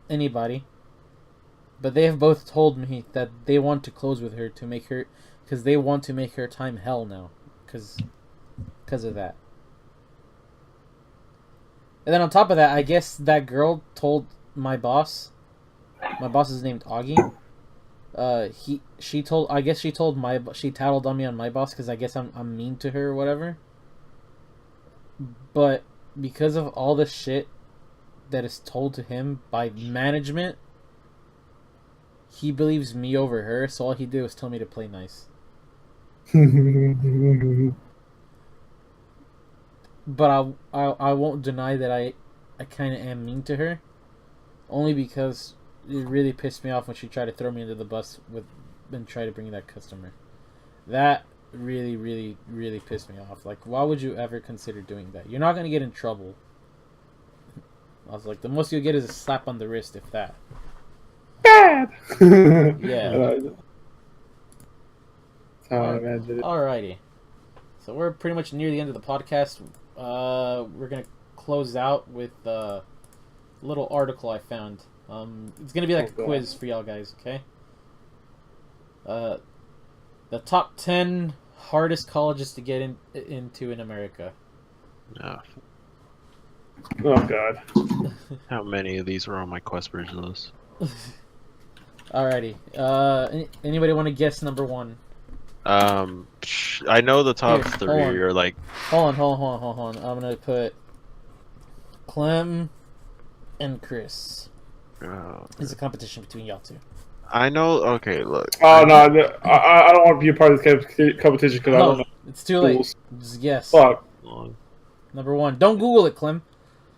anybody, but they have both told me that they want to close with her to make her, because they want to make her time hell now, because of that. And then on top of that, I guess that girl told my boss. My boss is named Augie. She tattled on me on my boss because I guess I'm mean to her or whatever. But because of all the shit that is told to him by management, he believes me over her. So all he did was tell me to play nice. But I won't deny that I kind of am mean to her, only because it really pissed me off when she tried to throw me under the bus and try to bring that customer. That really, really, really pissed me off. Like, why would you ever consider doing that? You're not going to get in trouble. I was like, the most you'll get is a slap on the wrist, if that. Bad. Yeah. That's how I imagined it. Alrighty. So we're pretty much near the end of the podcast. We're going to close out with a little article I found. It's gonna be like a quiz for y'all guys, okay? The top 10 hardest colleges to get into in America. No. Oh God. How many of these were on my Quest Bridge list? Alrighty. Anybody want to guess number 1? I know the top Here, 3 are like. Hold on. I'm gonna put Clem and Chris. It's a competition between y'all 2. I know. Okay, look. Oh no, I don't want to be a part of this competition because I don't know. It's too late. Rules. Just guess. Fuck. Number 1. Don't Google it, Clem.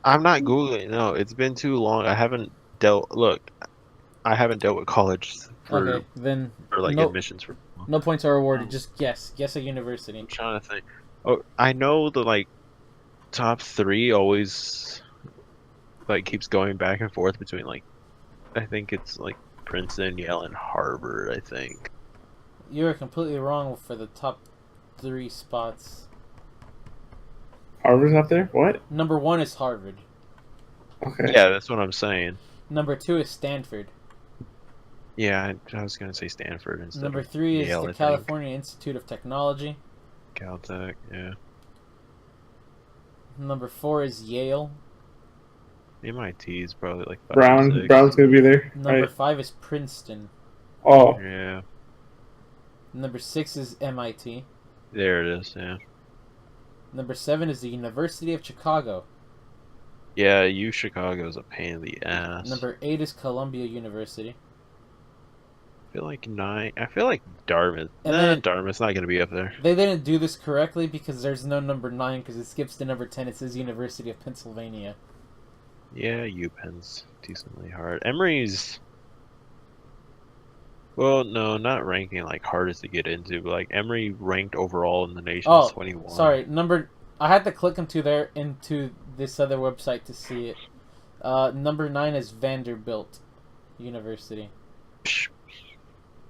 I'm not googling. No, it's been too long. I haven't dealt with college for then like admissions for. No points are awarded. Just guess. Guess a university. I'm trying to think. Oh, I know the like top 3 always like keeps going back and forth between like I think it's like Princeton, Yale, and Harvard. I think. You are completely wrong for the top 3 spots. Harvard's not there? What? Number 1 is Harvard. Okay. Yeah, that's what I'm saying. Number 2 is Stanford. Yeah, I was gonna say Stanford instead. Number 3 is Yale, the California Institute of Technology. Caltech, yeah. Number 4 is Yale. MIT is probably like 5 or Brown's 6. gonna be there, Number right? 5 is Princeton. Oh, Yeah, Number 6 is MIT. there it is. Yeah, Number 7 is the University of Chicago. yeah. Chicago's a pain in the ass. Number 8 is Columbia University. I feel like 9. I feel like Dartmouth. And Nah, then- Dartmouth's not gonna be up there. They didn't do this correctly because there's no number 9 because it skips to number 10. It says University of Pennsylvania. Yeah, UPenn's decently hard. Emory's. Well, no, not ranking like hardest to get into, but like Emory ranked overall in the nation Oh, is 21. sorry. I had to click into this other website to see it. Number 9 is Vanderbilt University.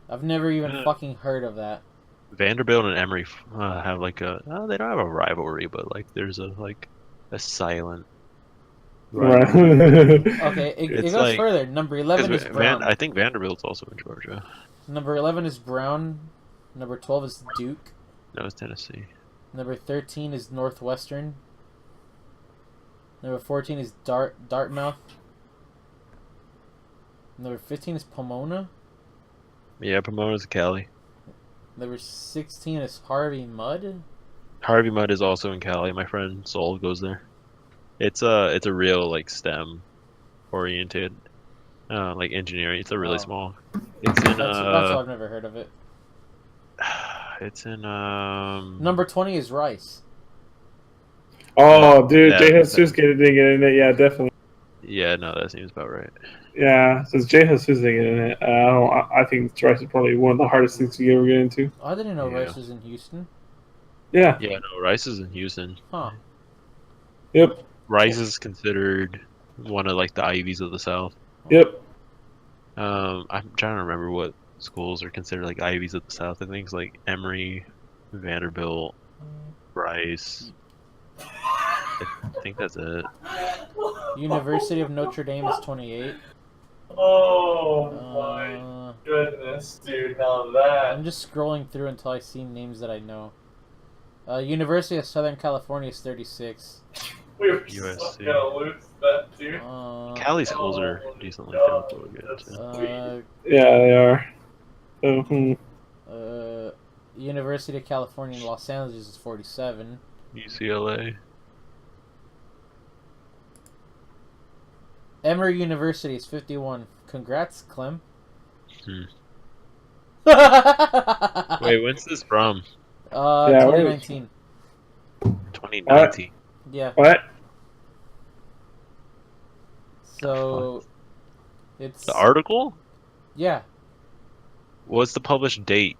I've never even fucking heard of that. Vanderbilt and Emory have like a. They don't have a rivalry, but like there's a silent. right. Okay, it It's goes like- further. Number 11 is Brown. I think Vanderbilt's also in Georgia. Number 11 is Brown. Number 12 is Duke. No, it's Tennessee. Number 13 is Northwestern. Number 14 is Dartmouth. Number 15 is Pomona. Yeah, Pomona's Cali. Number 16 is Harvey Mudd. Harvey Mudd is also in Cali. My friend Sol goes there. It's a real like STEM oriented like engineering. It's a really Oh. small. It's in That's why I've never heard of it. it's in Number 20 is Rice. Oh, dude, Yeah, Jay Jesus didn't get in it. Yeah, definitely. Yeah, no, that seems about right. Yeah, since Jay Jesus didn't get in it, I think Rice is probably one of the hardest things to ever get into. I didn't know Yeah. Rice was in Houston. Yeah. Yeah, no, Rice is in Houston. Huh. Yep. Rice is considered one of like the Ivies of the South. Yep. I'm trying to remember what schools are considered like Ivies of the South. I think it's like Emory, Vanderbilt, Rice. I think that's it. University of Notre Dame is 28. Oh Uh, goodness, dude! Now that I'm just scrolling through until I see names that I know. University of Southern California is 36. we were USC. gonna lose that, dude. Cali schools are decently God, good that's too. sweet. Yeah, they are. University of California in Los Angeles is 47. UCLA. Emory University is 51. Congrats, Clem. Hmm. Wait, when's this from? Yeah, where is- 2019. 2019. Yeah. What? So it's The article? yeah. What's the published date?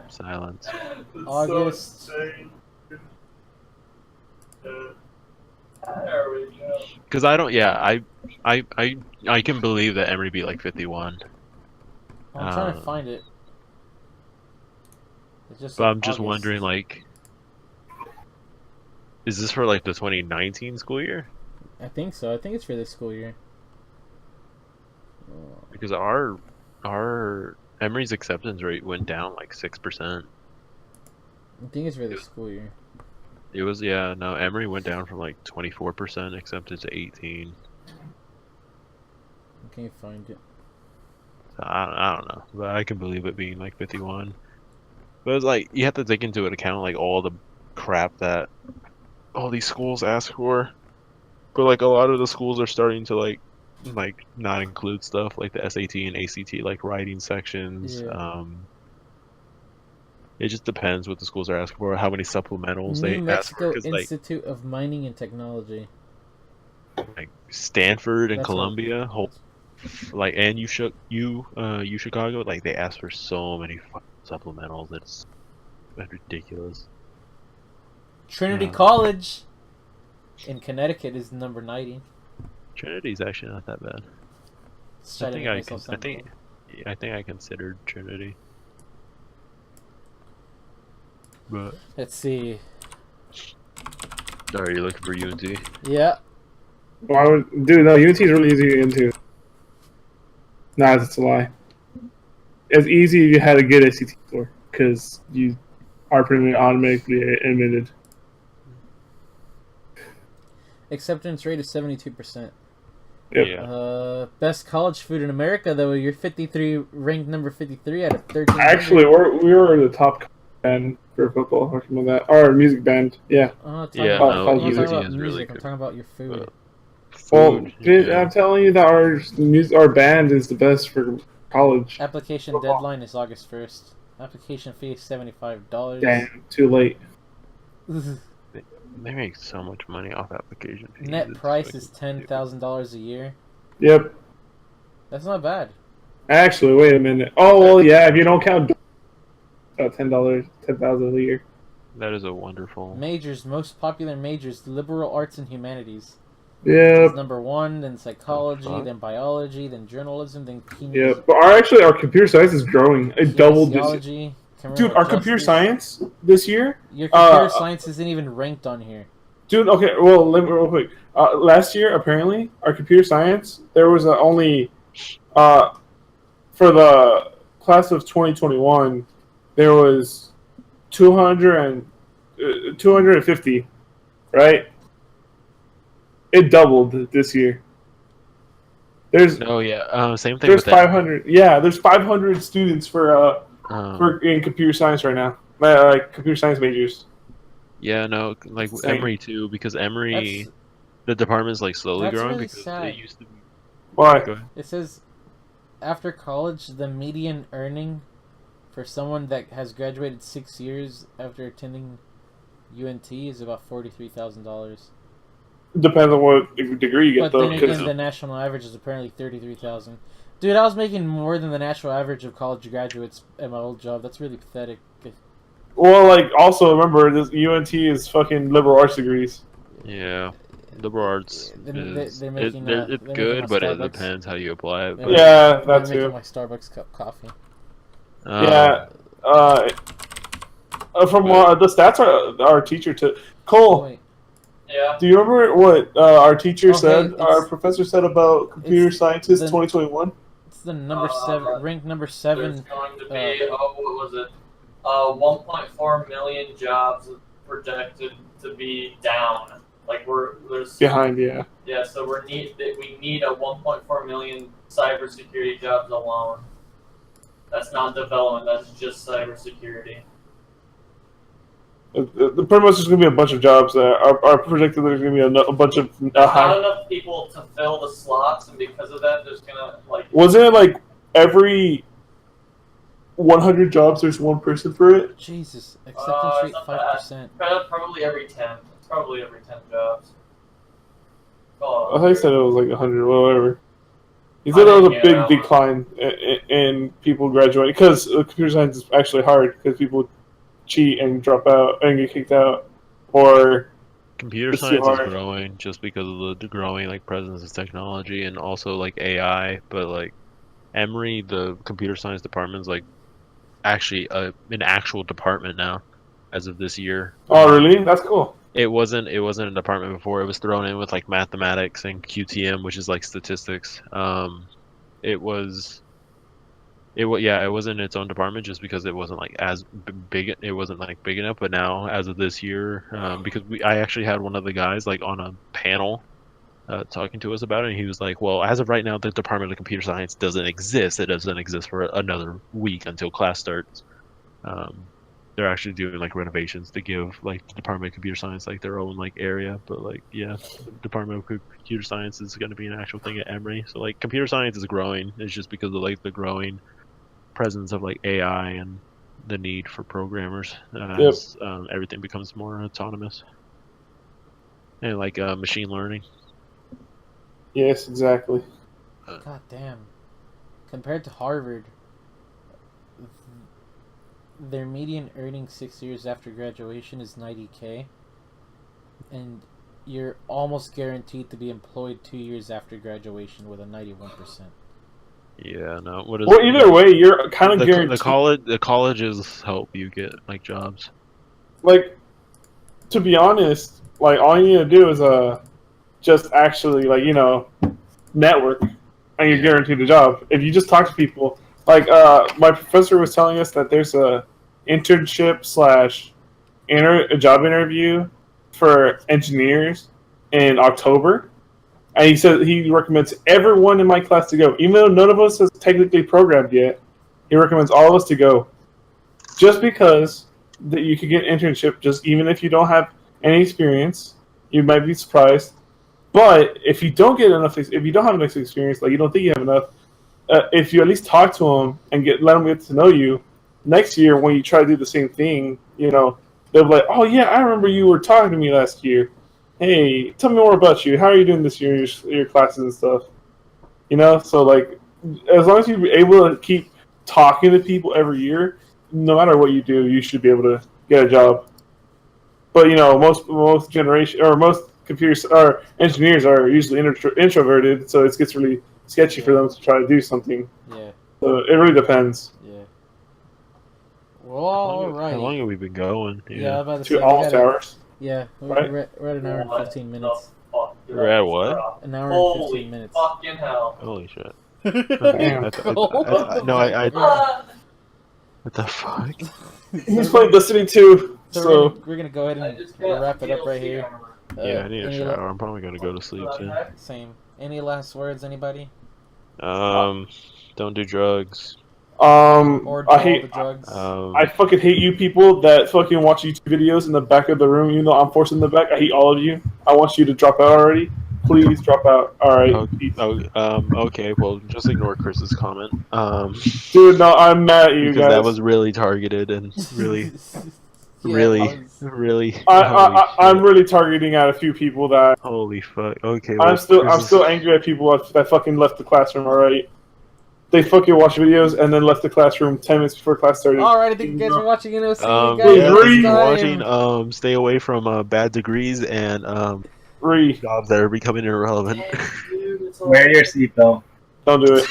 Silence. It's August. So insane. There we go. Because I don't. Yeah, I can believe that Emory beat like 51. I'm trying to Uh, find it. It's just But I'm just August. wondering, like, is this for like the 2019 school year? I think so. I think it's for this school year. Because our Emory's acceptance rate went down like 6%. I think it's for this school year. It was, yeah, no, Emory went down from like 24% accepted to 18. I can't find it. So I don't know, but I can believe it being like 51. But it's like you have to take into account like all the crap that all these schools ask for. But like a lot of the schools are starting to like not include stuff like the SAT and ACT like writing sections. Yeah. It just depends what the schools are asking for, how many supplementals they New ask for. Mexico 'Cause, like Institute of Mining and Technology. Stanford and That's what- Columbia, like and U Chicago, like they ask for so many supplementals. It's ridiculous. Trinity College in Connecticut is number 90. Trinity's actually not that bad. Let's try to make myself sound cool. I think I considered Trinity. But Let's see. Are you looking for UNT? Yeah. Why would, dude? No, UNT is really easy to get into. Nah, that's a lie. It's easy if you had a good ACT score because you are pretty much automatically admitted. Acceptance rate is 72%. Yep. Yeah. Best college food in America, though. You're 53, ranked number 53 out of 13. Actually, we were the top band for football or something like that. Our music band, yeah. Yeah, Oh, no, I'm I'm not talking UNT about is music. really I'm good. talking about your food. Well, Food. dude, Yeah. I'm telling you that our band is the best for college. Application Football. deadline is August 1st. Application fee is $75. Damn, too late. They make so much money off application fees. Net It's price fucking is $10,000 a year. Yep. That's not bad. Actually, wait a minute. Oh well, yeah. If you don't count, about $10, 10,000 a year. That is a wonderful. Majors, most popular majors: liberal arts and humanities. Yep. Is number 1, then psychology, fuck? then biology, then journalism, then Yep. But our computer science is growing. It doubled this. kinesiology, Dude, our computer justice. science this year. Your computer science isn't even ranked on here. Dude, okay. Well, let me real quick. Last year, apparently, our computer science there was only for the class of 2021, there was 250, right? It doubled this year. There's No, yeah. Same thing there's with that. 500. Yeah, there's 500 students for in computer science right now. Like computer science majors. Yeah, no, like Insane. Emory too, because Emory, That's, the department's like slowly that's growing really because sad. it used to be. Why? Go ahead. It says, after college, the median earning for someone that has graduated 6 years after attending UNT is about $43,000. Depends on what degree you get, But though. then 'cause- again, the national average is apparently 33,000. Dude, I was making more than the national average of college graduates at my old job. That's really pathetic. well, like also remember, this UNT is fucking liberal arts degrees. Yeah, liberal arts They're making, it's they're making good, my but it Starbucks. depends how you apply it. They're But, Yeah, They're that making too. my Starbucks cup coffee. Yeah. From But- the stats our teacher took. Cole, Wait, Yeah. do you remember what our teacher Oh, hey, said? it's- Our professor said about computer it's scientists the- 2021. it's the number 7, ranked number There's 7. going to be, what was it? 1.4 million jobs projected to be down. Like there's Behind, yeah. Yeah, so we need a 1.4 million cybersecurity jobs alone. That's not development. That's just cybersecurity. Pretty much there's going to be a bunch of jobs that are projected. There's going to be a bunch of There's not high. enough people to fill the slots, and because of that, there's gonna Wasn't it like every 100 jobs there's one person for it? Jesus, acceptance rate it's not 5%. probably every 10. It's probably every 10 jobs. Oh, I thought he said it was like 100, whatever. He said there was a Yeah, big that one. decline in people graduating because computer science is actually hard because people cheat and drop out and get kicked out, or computer It's too science is hard. growing just because of the growing like presence of technology and also like AI. But like Emory, the computer science department is like actually an actual department now, as of this year. oh really? That's cool. It wasn't a department before. It was thrown in with like mathematics and QTM, which is like statistics. It wasn't its own department just because it wasn't like as big. It wasn't like big enough. But now, as of this year, because I actually had one of the guys like on a panel talking to us about it, and he was like, "Well, as of right now, the Department of Computer Science doesn't exist. It doesn't exist for another week until class starts." They're actually doing like renovations to give like the Department of Computer Science like their own like area. But like yeah, the Department of Computer Science is going to be an actual thing at Emory. So like computer science is growing. It's just because of like the growing presence of like AI and the need for programmers as everything becomes more autonomous and like machine learning. Yes, exactly. God damn. Compared to Harvard, their median earning 6 years after graduation is $90K, and you're almost guaranteed to be employed 2 years after graduation with a 91%. Yeah, no. What is Well, either way, you're kind of guaranteed. the colleges help you get like jobs. Like, to be honest, Like all you need to do is just actually like network, and you're guaranteed a job. If you just talk to people, like my professor was telling us that there's a internship slash a job interview for engineers in October, and he said he recommends everyone in my class to go, even though none of us has technically programmed yet. He recommends all of us to go, just because that you could get an internship, just even if you don't have any experience. You might be surprised. But if you don't get enough, if you don't have enough experience, like you don't think you have enough, if you at least talk to them and let them get to know you, next year when you try to do the same thing, they'll be like, "Oh yeah, I remember you were talking to me last year. Hey, tell me more about you. How are you doing this year, your classes and stuff?" So like, as long as you're able to keep talking to people every year, no matter what you do, you should be able to get a job. But most generation or most computers or engineers are usually introverted, so it gets really sketchy for them to try to do something. Yeah. So it really depends. Yeah. Well, all right. How long have we been going? Yeah, I was about to 2 say, almost hours. Yeah, Right? we're at an hour and 15 minutes. We're at what? An hour and Holy 15 minutes. fucking hell. Holy shit! Damn. What the fuck? He's playing Destiny 2, so we're gonna go ahead I and just got wrap it up right DLC here. armor. Yeah, I need a any shower. I'm probably gonna go to sleep What the soon. heck? Same. Any last words, anybody? Don't do drugs. Or do I all hate. the drugs? I fucking hate you people that fucking watch YouTube videos in the back of the room, even though I'm forced in the back. I hate all of you. I want you to drop out already. Please drop out. All right. Okay. Well, just ignore Chris's comment. Dude, no, I'm mad at you Because guys. that was really targeted and really, Yeah, really. I'm really targeting at a few people that Holy fuck. Okay. I'm Well, still angry at people that fucking left the classroom. All right. They fucking watched videos and then left the classroom 10 minutes before class started. Alright, thank you guys for watching, and I'll see you Yeah, guys thank you next for time. watching. Stay away from bad degrees and Re, jobs that are becoming irrelevant. Dude, it's all- Wear your seatbelt. don't do it.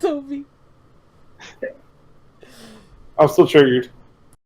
Toby. I'm still triggered.